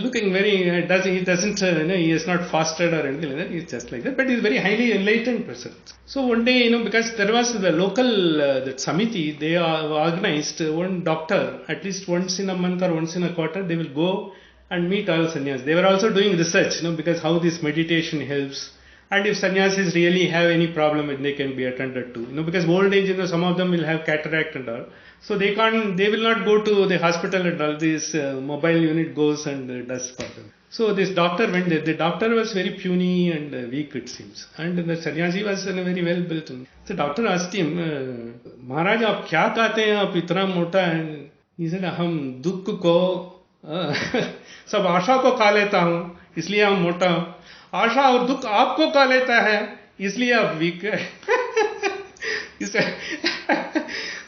looking very, he doesn't, he is not fasted or anything like that. He's just like that. But he's very highly enlightened person. So one day, because there was the local, that Samiti, they are organized one doctor, at least once in a month or once in a quarter, they will go and meet all sannyasis. They were also doing research, because how this meditation helps. And if sannyasis really have any problem, they can be attended to. Because old age, some of them will have cataract and all. So they will not go to the hospital and all. This mobile unit goes and does for them. So this doctor went there. The doctor was very puny and weak, it seems. And the sannyasi was very well built. The doctor asked him, Maharaj, aap kya kahte hain, aap itna mota hai? He said, Aham dukh ko, sab आशा को खा लेता हूँ, इसलिए हम मोटा हूँ. आशा और दुख आपको खा लेता है, इसलिए आप वीक है.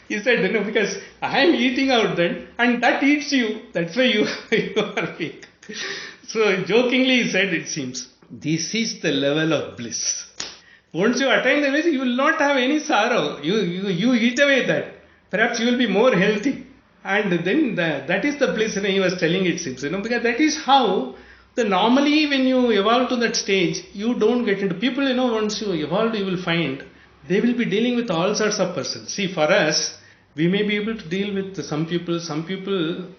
He said, because I am eating out then, and that eats you, that's why you are weak. So jokingly he said, it seems, this is the level of bliss. Once you attain the bliss, you will not have any sorrow. You eat away that. Perhaps you will be more healthy. And then that is the bliss he was telling, it seems, because that is how normally when you evolve to that stage, you don't get into people, once you evolve, you will find they will be dealing with all sorts of persons. See, for us, we may be able to deal with some people,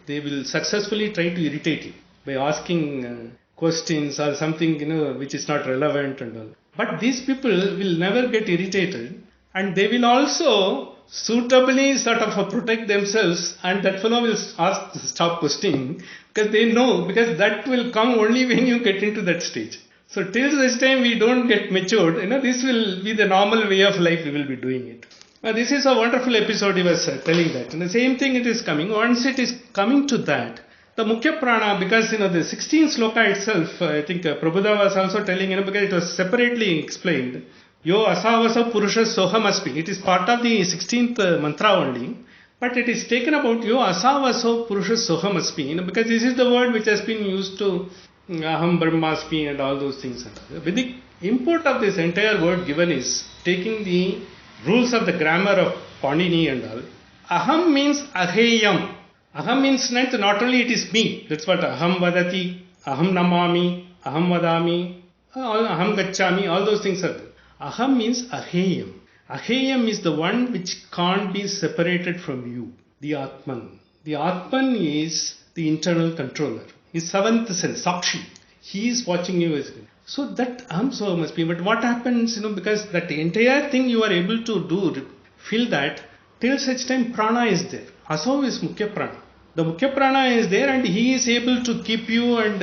they will successfully try to irritate you by asking questions or something, which is not relevant and all. But these people will never get irritated, and they will also suitably sort of protect themselves, and that fellow will stop questioning, because they know, because that will come only when you get into that stage. So till this time we don't get matured, this will be the normal way of life, we will be doing it. Now this is a wonderful episode he was telling that. And the same thing it is coming. Once it is coming to that, the Mukhya Prana, because the 16th sloka itself, I think Prabhupada was also telling, because it was separately explained. Yo asavaso purusha sohamasmi. It is part of the 16th mantra only. But it is taken about yo asavaso purusha sohamasmi. Because this is the word which has been used to aham brahmasmi and all those things. But the import of this entire word given is taking the rules of the grammar of Panini and all. Aham means aheyam. Aham means not only it is me. That's what aham vadati, aham namami, aham vadami, aham gacchami, all those things are there. Aham means aheyam. Aheyam is the one which can't be separated from you, the Atman. The Atman is the internal controller. His seventh sense, Sakshi. He is watching you as well. So that Aham so must be. But what happens, because that entire thing you are able to do, feel that, till such time prana is there. Aso is Mukhya Prana. The Mukhya Prana is there and he is able to keep you and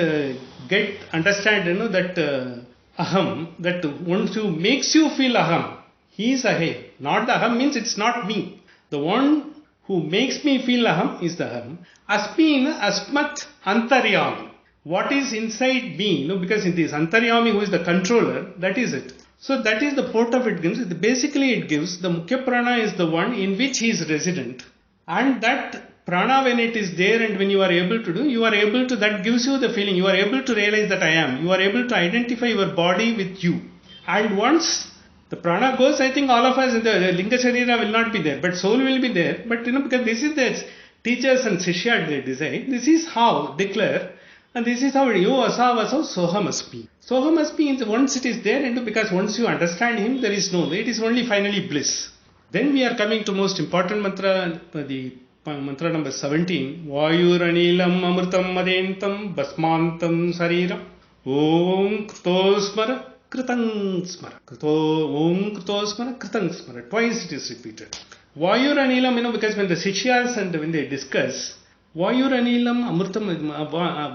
understand, that Aham, that once you makes you feel Aham, he is Ahe. Not the Aham means it's not me. The one who makes me feel Aham is the Aham. Asmin Asmat Antaryami. What is inside me, because in this Antaryami who is the controller, that is it. So that is the port of it gives. Basically it gives, the Mukhya Prana is the one in which he is resident. And that prana when it is there and when you are able to do, that gives you the feeling, you are able to realize that I am. You are able to identify your body with you. And once the prana goes, I think all of us, the Linga Sharira will not be there, but soul will be there. But because this is the teachers and Shishya they decide, this is how declare, and this is how yo asavaso sohamasmi. Sohamasmi, once it is there, and because once you understand him, there is no way, it is only finally bliss. Then we are coming to most important mantra, the mantra number 17. Vayuranilam amritam madentam basmantam sariram. Om krtosmara kritang smara. Om krtosmara kritang smara. Twice it is repeated. Vayuranilam, because when the Sishyas and when they discuss, Vayuranilam amritam,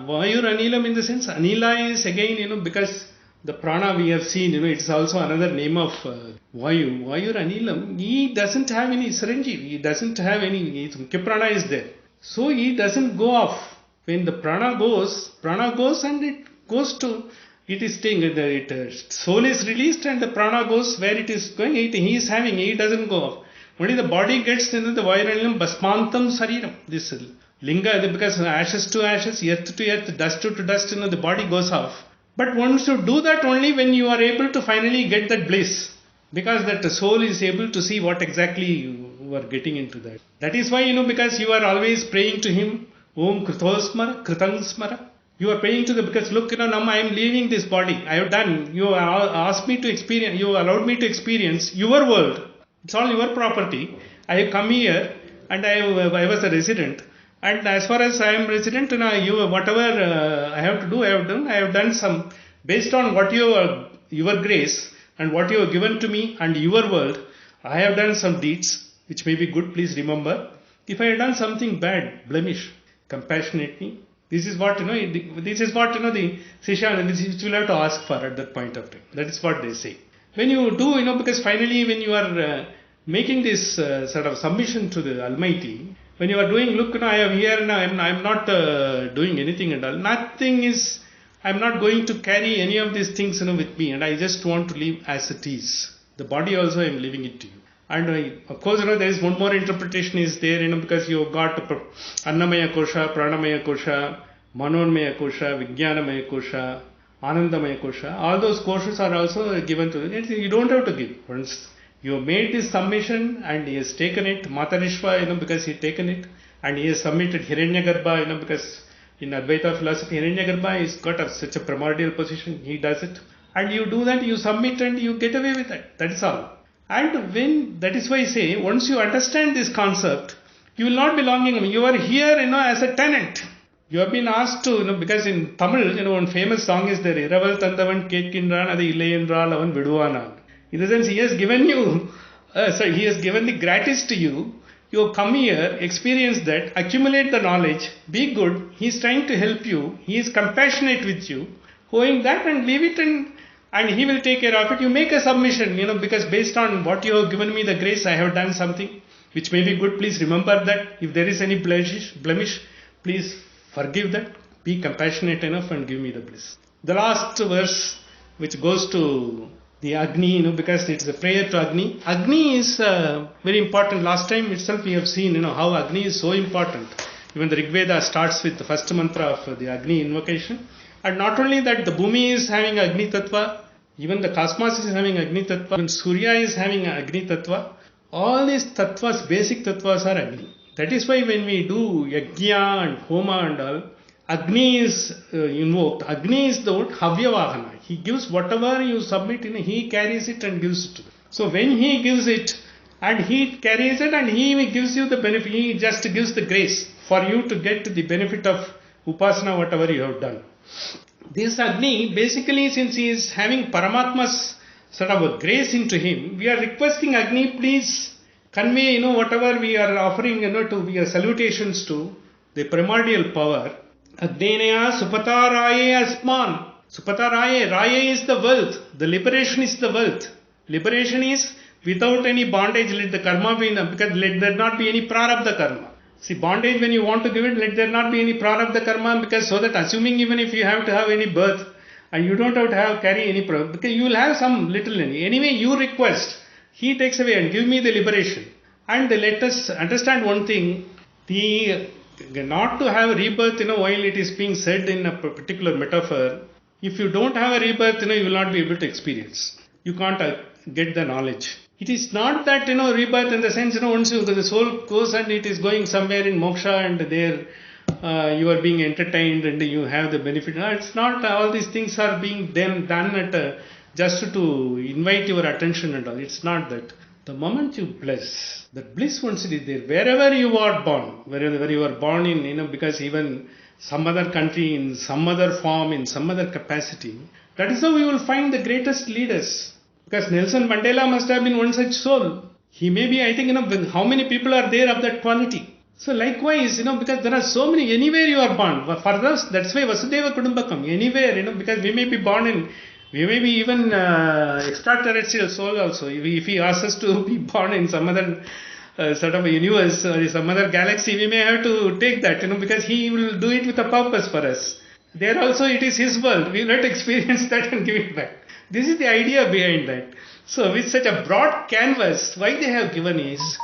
Vayuranilam in the sense, Anila is again, because The prana we have seen, it's also another name of Vayu. Vayu Anilam, he doesn't have any Saranjeev, he doesn't have any, Mukhya prana is there. So he doesn't go off. When the prana goes and it goes to, it is staying, the soul is released and the prana goes where it is going, he is having, he doesn't go off. Only the body gets into the Vayu Anilam, Basmantam Sariram, this linga, because ashes to ashes, earth to earth, dust to dust, the body goes off. But one should do that only when you are able to finally get that bliss. Because that the soul is able to see what exactly you are getting into that. That is why, because you are always praying to him, Om Kritosmara, Kritangsmara. You are praying to because look, now I am leaving this body. I have done. You asked me to experience, you allowed me to experience your world. It's all your property. I have come here and I was a resident. And as far as I am resident, whatever I have to do, I have done. I have done some, based on what your grace and what you have given to me and your world, I have done some deeds, which may be good, please remember. If I have done something bad, blemish, compassionate me. This is what, the Sishya, which will have to ask for at that point of time. That is what they say. When you do, because finally when you are making this sort of submission to the Almighty, when you are doing, look, I am here and I am not doing anything at all. Nothing is, I am not going to carry any of these things with me, and I just want to live as it is. The body also I am leaving it to you. And of course, there is one more interpretation is there, because you have got Annamaya Kosha, Pranamaya Kosha, Manonmaya Kosha, Vijnanamaya Kosha, Anandamaya Kosha. All those koshas are also given to you. You don't have to give. Once you have made this submission and he has taken it, Matarishva, because he has taken it, and he has submitted Hiranyagarbha, because in Advaita philosophy, Hiranyagarbha has got such a primordial position, he does it. And you do that, you submit and you get away with that. That is all. And that is why I say, once you understand this concept, you will not be longing, you are here, as a tenant. You have been asked to, because in Tamil, one famous song is there, Iraval Tandavan Ketkinran, Adi Ilayendral Avan Viduvanan. In the sense, he has given you, he has given the gratis to you. You come here, experience that, accumulate the knowledge, be good. He is trying to help you. He is compassionate with you. Going that and leave it and he will take care of it. You make a submission, because based on what you have given me the grace, I have done something which may be good. Please remember that. If there is any blemish, please forgive that. Be compassionate enough and give me the bliss. The last verse, which goes to the Agni, because it's a prayer to Agni. Agni is very important. Last time itself we have seen, how Agni is so important. Even the Rig Veda starts with the first mantra of the Agni invocation. And not only that, the Bhumi is having Agni Tattva, even the cosmos is having Agni Tattva, even Surya is having Agni Tattva. All these Tattvas, basic Tattvas are Agni. That is why when we do Yajna and Homa and all, Agni is invoked. Agni is the word Havyavahana. He gives whatever you submit in, he carries it and gives it to them. So when he gives it and he carries it and he gives you the benefit, he just gives the grace for you to get the benefit of Upasana, whatever you have done. This Agni, basically since he is having Paramatma's sort of a grace into him, we are requesting Agni, please convey, whatever we are offering, to your salutations to the primordial power. Agneya Supataraye Asman. Supataraye, Raye is the wealth. The liberation is the wealth. Liberation is without any bondage, let the karma be, because let there not be any prarabdha karma. See, bondage, when you want to give it, let there not be any prarabdha karma, because so that assuming even if you have to have any birth, and you don't have to carry any prarabdha, because you will have some little anyway, you request, he takes away and give me the liberation. And let us understand one thing, not to have rebirth, while it is being said in a particular metaphor, if you don't have a rebirth, you will not be able to experience. You can't get the knowledge. It is not that, rebirth in the sense, once the soul goes and it is going somewhere in moksha and there you are being entertained and you have the benefit. No, it's not all these things are being done at just to invite your attention and all. It's not that. The moment you bless, that bliss once it is there, wherever you are born, wherever you are born in, because even some other country, in some other form, in some other capacity, that is how we will find the greatest leaders. Because Nelson Mandela must have been one such soul. He may be, I think, how many people are there of that quality. So likewise, because there are so many, anywhere you are born, for us, that's why Vasudeva Kudumbakam, anywhere, because we may be born in We may be even extraterrestrial soul also. If he asks us to be born in some other sort of a universe or some other galaxy, we may have to take that, because he will do it with a purpose for us. There also it is his world. We will have to experience that and give it back. This is the idea behind that. So with such a broad canvas, why they have given is,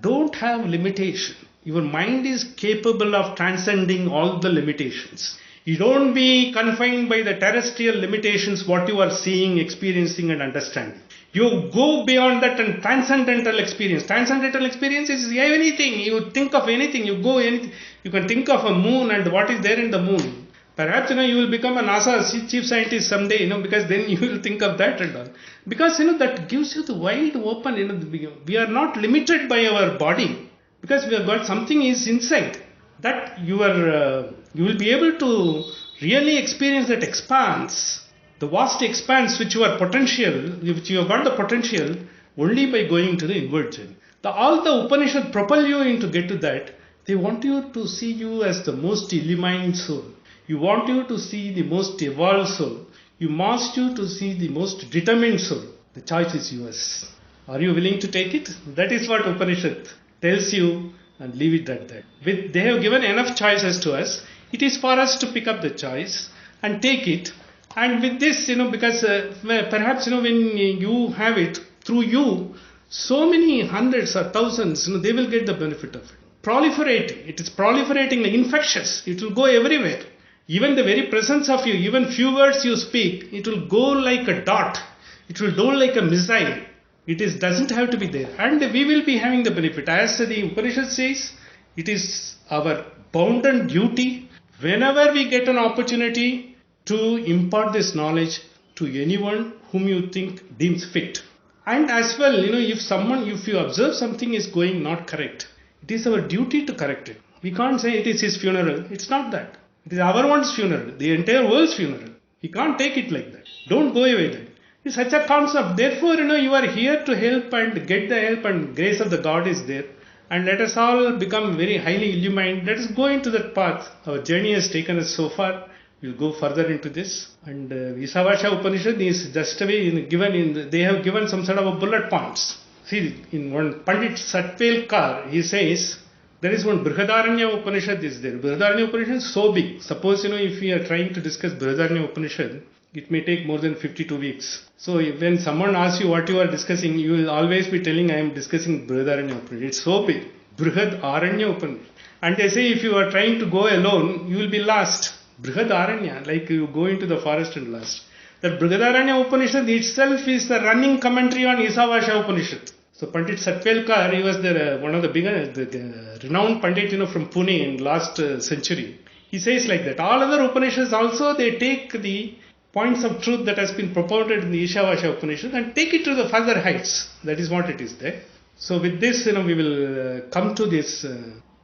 don't have limitation. Your mind is capable of transcending all the limitations. You don't be confined by the terrestrial limitations, what you are seeing, experiencing and understanding. You go beyond that and transcendental experience. Transcendental experience is anything. You think of anything, you go anything. You can think of a moon and what is there in the moon. Perhaps, you will become a NASA chief scientist someday, because then you will think of that and all. Because, that gives you the wide open, we are not limited by our body. Because we have got something is inside. That you will be able to really experience that expanse. The vast expanse which you are potential, which you have got the potential only by going to the inward journey. All the Upanishad propel you in to get to that. They want you to see you as the most illumined soul. You want you to see the most evolved soul. You want you to see the most determined soul. The choice is yours. Are you willing to take it? That is what Upanishad tells you, and leave it at that. They have given enough choices to us. It is for us to pick up the choice and take it. And with this, because perhaps, when you have it, through you, so many hundreds or thousands, they will get the benefit of it. Proliferating. It is proliferating like infectious. It will go everywhere. Even the very presence of you, even few words you speak, it will go like a dot. It will go like a missile. It doesn't have to be there. And we will be having the benefit. As the Upanishad says, it is our bounden duty, whenever we get an opportunity, to impart this knowledge to anyone whom you think deems fit. And as well, if you observe something is going not correct, it is our duty to correct it. We can't say it is his funeral. It's not that. It is our one's funeral, the entire world's funeral. We can't take it like that. Don't go away then. It's such a concept. Therefore, you are here to help and get the help, and grace of the God is there. And let us all become very highly illumined. Let us go into that path. Our journey has taken us so far. We'll go further into this. And Isavasyopanishad is just they have given some sort of a bullet points. See, in one Pandit Satvelkar, he says, there is one Brihadaranya Upanishad is there. Brihadaranya Upanishad is so big. Suppose, if we are trying to discuss Brihadaranya Upanishad, it may take more than 52 weeks. So when someone asks you what you are discussing, you will always be telling, I am discussing Brihadaranya Upanishad. It's so big. Brihadaranya Upanishad. And they say if you are trying to go alone, you will be lost. Brihadaranya, like you go into the forest and lost. That Brihadaranya Upanishad itself is the running commentary on Isavasyopanishad. So Pandit Satvelkar, he was one of the biggest, renowned Pandit, from Pune in last century. He says like that. All other Upanishads also, they take the points of truth that has been propounded in the Isavasyopanishad and take it to the further heights. That is what it is there. So with this, we will come to this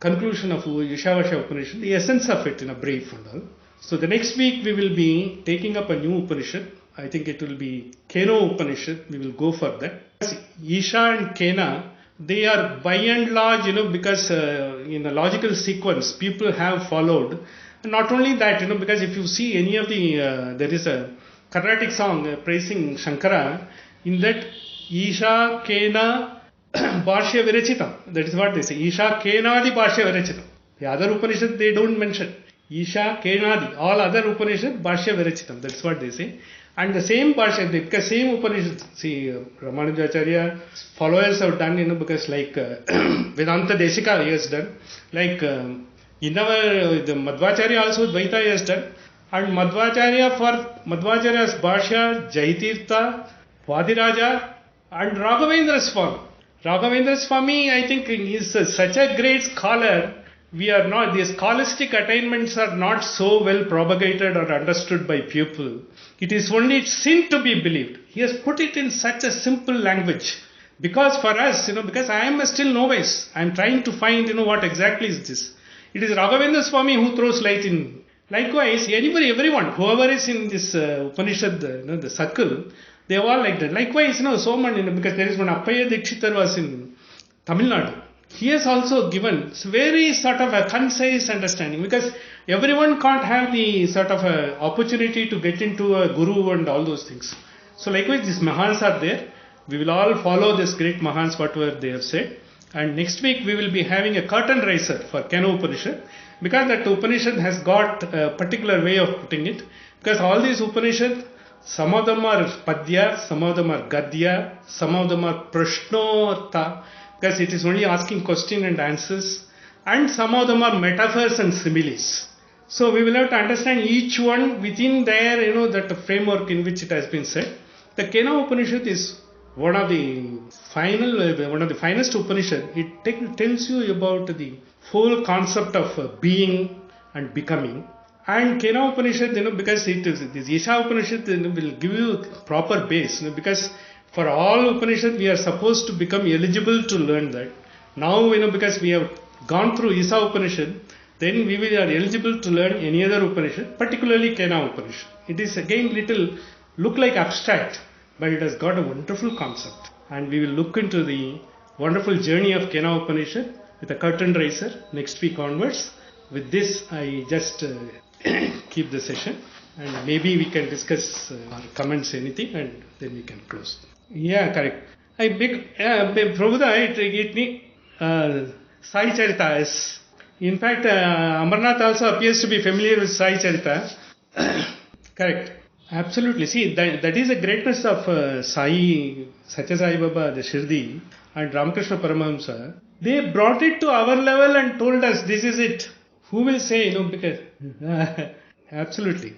conclusion of Isavasyopanishad, the essence of it in a brief and all. So the next week we will be taking up a new Upanishad. I think it will be Keno Upanishad. We will go for that. Isha and Kena, they are by and large, because in a logical sequence, people have followed. And not only that, because if you see any of there is a Carnatic song praising Shankara, in that Isha, Kena, Bhashya Virachitam. That is what they say. Isha, Kenadi, Bhashya Virachitam. The other Upanishad they don't mention. Isha, Kenadi. All other Upanishad, Bhashya Virachitam. That's what they say. And the same Bhashya, because same Upanishad, see, Ramanujacharya followers have done, because like Vedanta Desika he has done. Like in our, the Madhvacharya also Dvaita he has done. And Madhvacharya's Bhashya, Jaitirtha, Vadiraja and Raghavendra Swami. Raghavendra Swami, I think, is such a great scholar. The scholastic attainments are not so well propagated or understood by people. It is only sin to be believed. He has put it in such a simple language. Because for us, because I am still novice, I am trying to find, what exactly is this. It is Raghavendra Swami who throws light in. Likewise, everyone, whoever is in this Upanishad, the circle, they are all like that. Likewise, so many, because there is one Appaya Dikshitar was in Tamil Nadu. he has also given very sort of a concise understanding, because everyone can't have the sort of a opportunity to get into a guru and all those things. So likewise, these Mahans are there. We will all follow this great Mahans, whatever they have said. And next week we will be having a curtain raiser for Kena Upanishad, because that Upanishad has got a particular way of putting it. Because all these Upanishads, some of them are Padya, some of them are Gadya, some of them are Prashnortha, because it is only asking question and answers, and some of them are metaphors and similes. So we will have to understand each one within their, that framework in which it has been said. The Kena Upanishad is one of the finest Upanishad. It tells you about the whole concept of being and becoming. And Kena Upanishad, because it is this Isha Upanishad will give you proper base, because for all Upanishad we are supposed to become eligible to learn that. Now, because we have gone through Isha Upanishad, then we are eligible to learn any other Upanishad, particularly Kena Upanishad. It is again little look like abstract, but it has got a wonderful concept. And we will look into the wonderful journey of Kena Upanishad with a curtain raiser next week onwards. With this, I just keep the session, and maybe we can discuss or comments anything, and then we can close. Yeah, correct. Prabhuda, Sai Charita is. In fact, Amarnath also appears to be familiar with Sai Charita. Correct. Absolutely. See, that is the greatness of Sai, Satya Sai Baba, the Shirdi, and Ramakrishna Paramahamsa. They brought it to our level and told us, this is it. Who will say, because... Absolutely.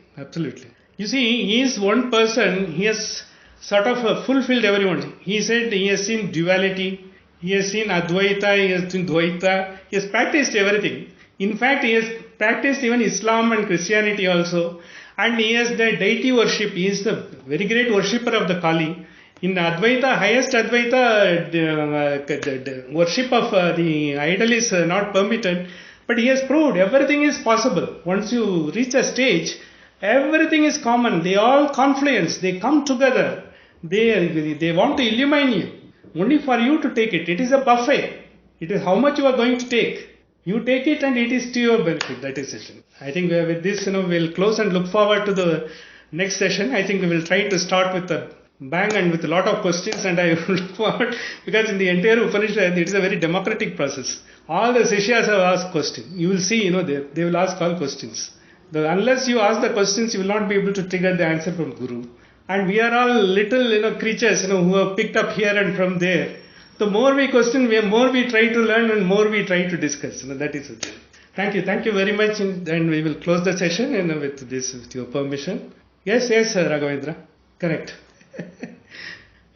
You see, he is one person, he has sort of fulfilled everyone. He said he has seen duality, he has seen Advaita, he has seen Dvaita, he has practiced everything. In fact, he has practiced even Islam and Christianity also. And he has the deity worship. He is the very great worshipper of the Kali. In Advaita, highest Advaita, the worship of the idol is not permitted. But he has proved everything is possible. Once you reach a stage, everything is common. They all confluence. They come together. They want to illumine you. Only for you to take it. It is a buffet. It is how much you are going to take. You take it and it is to your benefit. That is session. I think with this, we'll close and look forward to the next session. I think we will try to start with a bang and with a lot of questions, and I look forward, because in the entire Upanishad, it is a very democratic process. All the Sishyas have asked questions. You will see, they will ask all questions. Unless you ask the questions, you will not be able to trigger the answer from Guru. And we are all little, creatures, who have picked up here and from there. The more we question, the more we try to learn and more we try to discuss. That is it. Thank you very much. And we will close the session with this, with your permission. Yes, Raghavendra. Correct.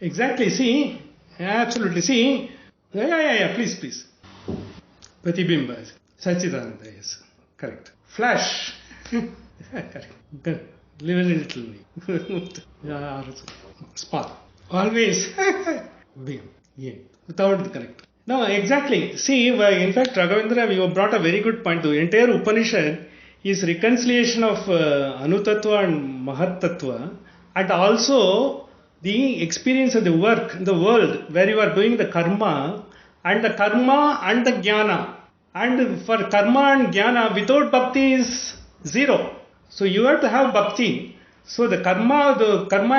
Exactly. See, absolutely. See, yeah. Please. Pratibimba. Sachidananda. Yes. Correct. Flash. Correct. Little. Spark. Always. Yeah. Without the correct. No, exactly. See, in fact, Raghavendra, you brought a very good point. The entire Upanishad is reconciliation of Anutattva and Mahatattva, and also the experience of the work in the world where you are doing the karma and the jnana. And for karma and jnana, without bhakti is zero. So you have to have bhakti. So the karma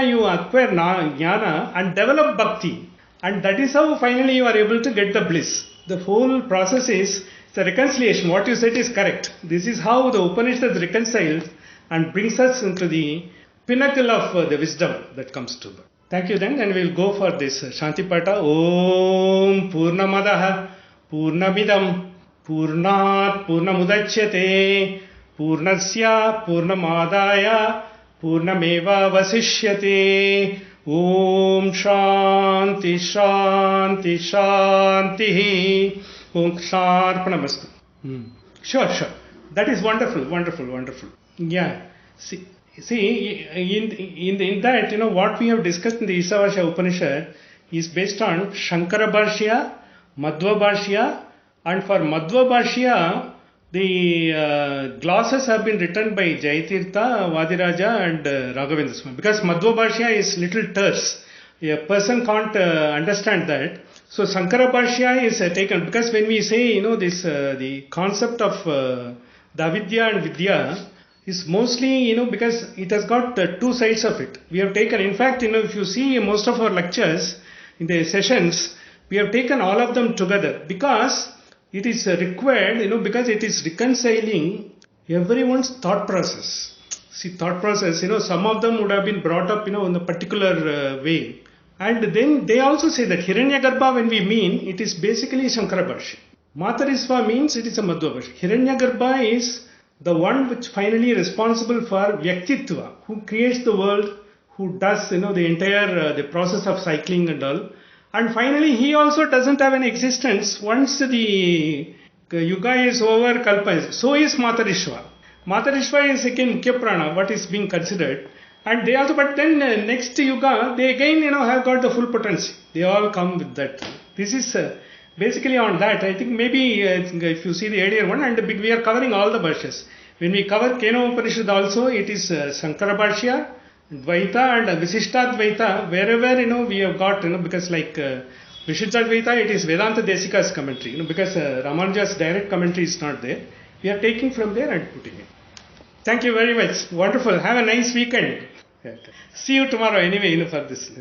you acquire jnana and develop bhakti. And that is how finally you are able to get the bliss. The whole process is the reconciliation. What you said is correct. This is how the Upanishads reconciles and brings us into the pinnacle of the wisdom that comes to birth. Thank you then, and we will go for this Shanti Pata. Om Purnamadaha Purnamidam Purnat Purnamudachyate Purnasya Purnamadaya Purnameva Vasishyate. Om Shanti Om Ksharpanamastu. Sure. That is wonderful. Yeah. See, in that, what we have discussed in the Isavasyoupanishad is based on Shankara Bhashya, Madhva Bhashya, and for Madhva Bhashya, the glosses have been written by Jayatirtha, Vadiraja and Raghavendra Swami, because Madhva Bhashya is little terse. A person can't understand that. So Sankara Bhashya is taken because when we say, this the concept of the Avidya and Vidya is mostly, because it has got two sides of it. We have taken, in fact, if you see most of our lectures in the sessions, we have taken all of them together because it is required, because it is reconciling everyone's thought process. See, thought process, some of them would have been brought up, in a particular way. And then they also say that Hiranyagarbha, when we mean, it is basically Shankara Bhashya. Matarisva means it is a Madhva Bhashya. Hiranyagarbha is the one which finally responsible for Vyaktitva, who creates the world, who does, the entire the process of cycling and all. And finally, he also doesn't have an existence once the Yuga is over, Kalpa is. So is Matarishva. Matarishva is again Mukhya Prana, what is being considered. And they also, but then next Yuga, they again, have got the full potency. They all come with that. This is basically on that. I think maybe if you see the earlier one, and we are covering all the Bhashyas. When we cover Kena Upanishad also, it is Sankara Bhashya, Dvaita and Visishtadvaita, wherever, we have got, because like Visishtadvaita, it is Vedanta Desika's commentary, because Ramanuja's direct commentary is not there. We are taking from there and putting it. Thank you very much. Wonderful. Have a nice weekend. See you tomorrow anyway, for this.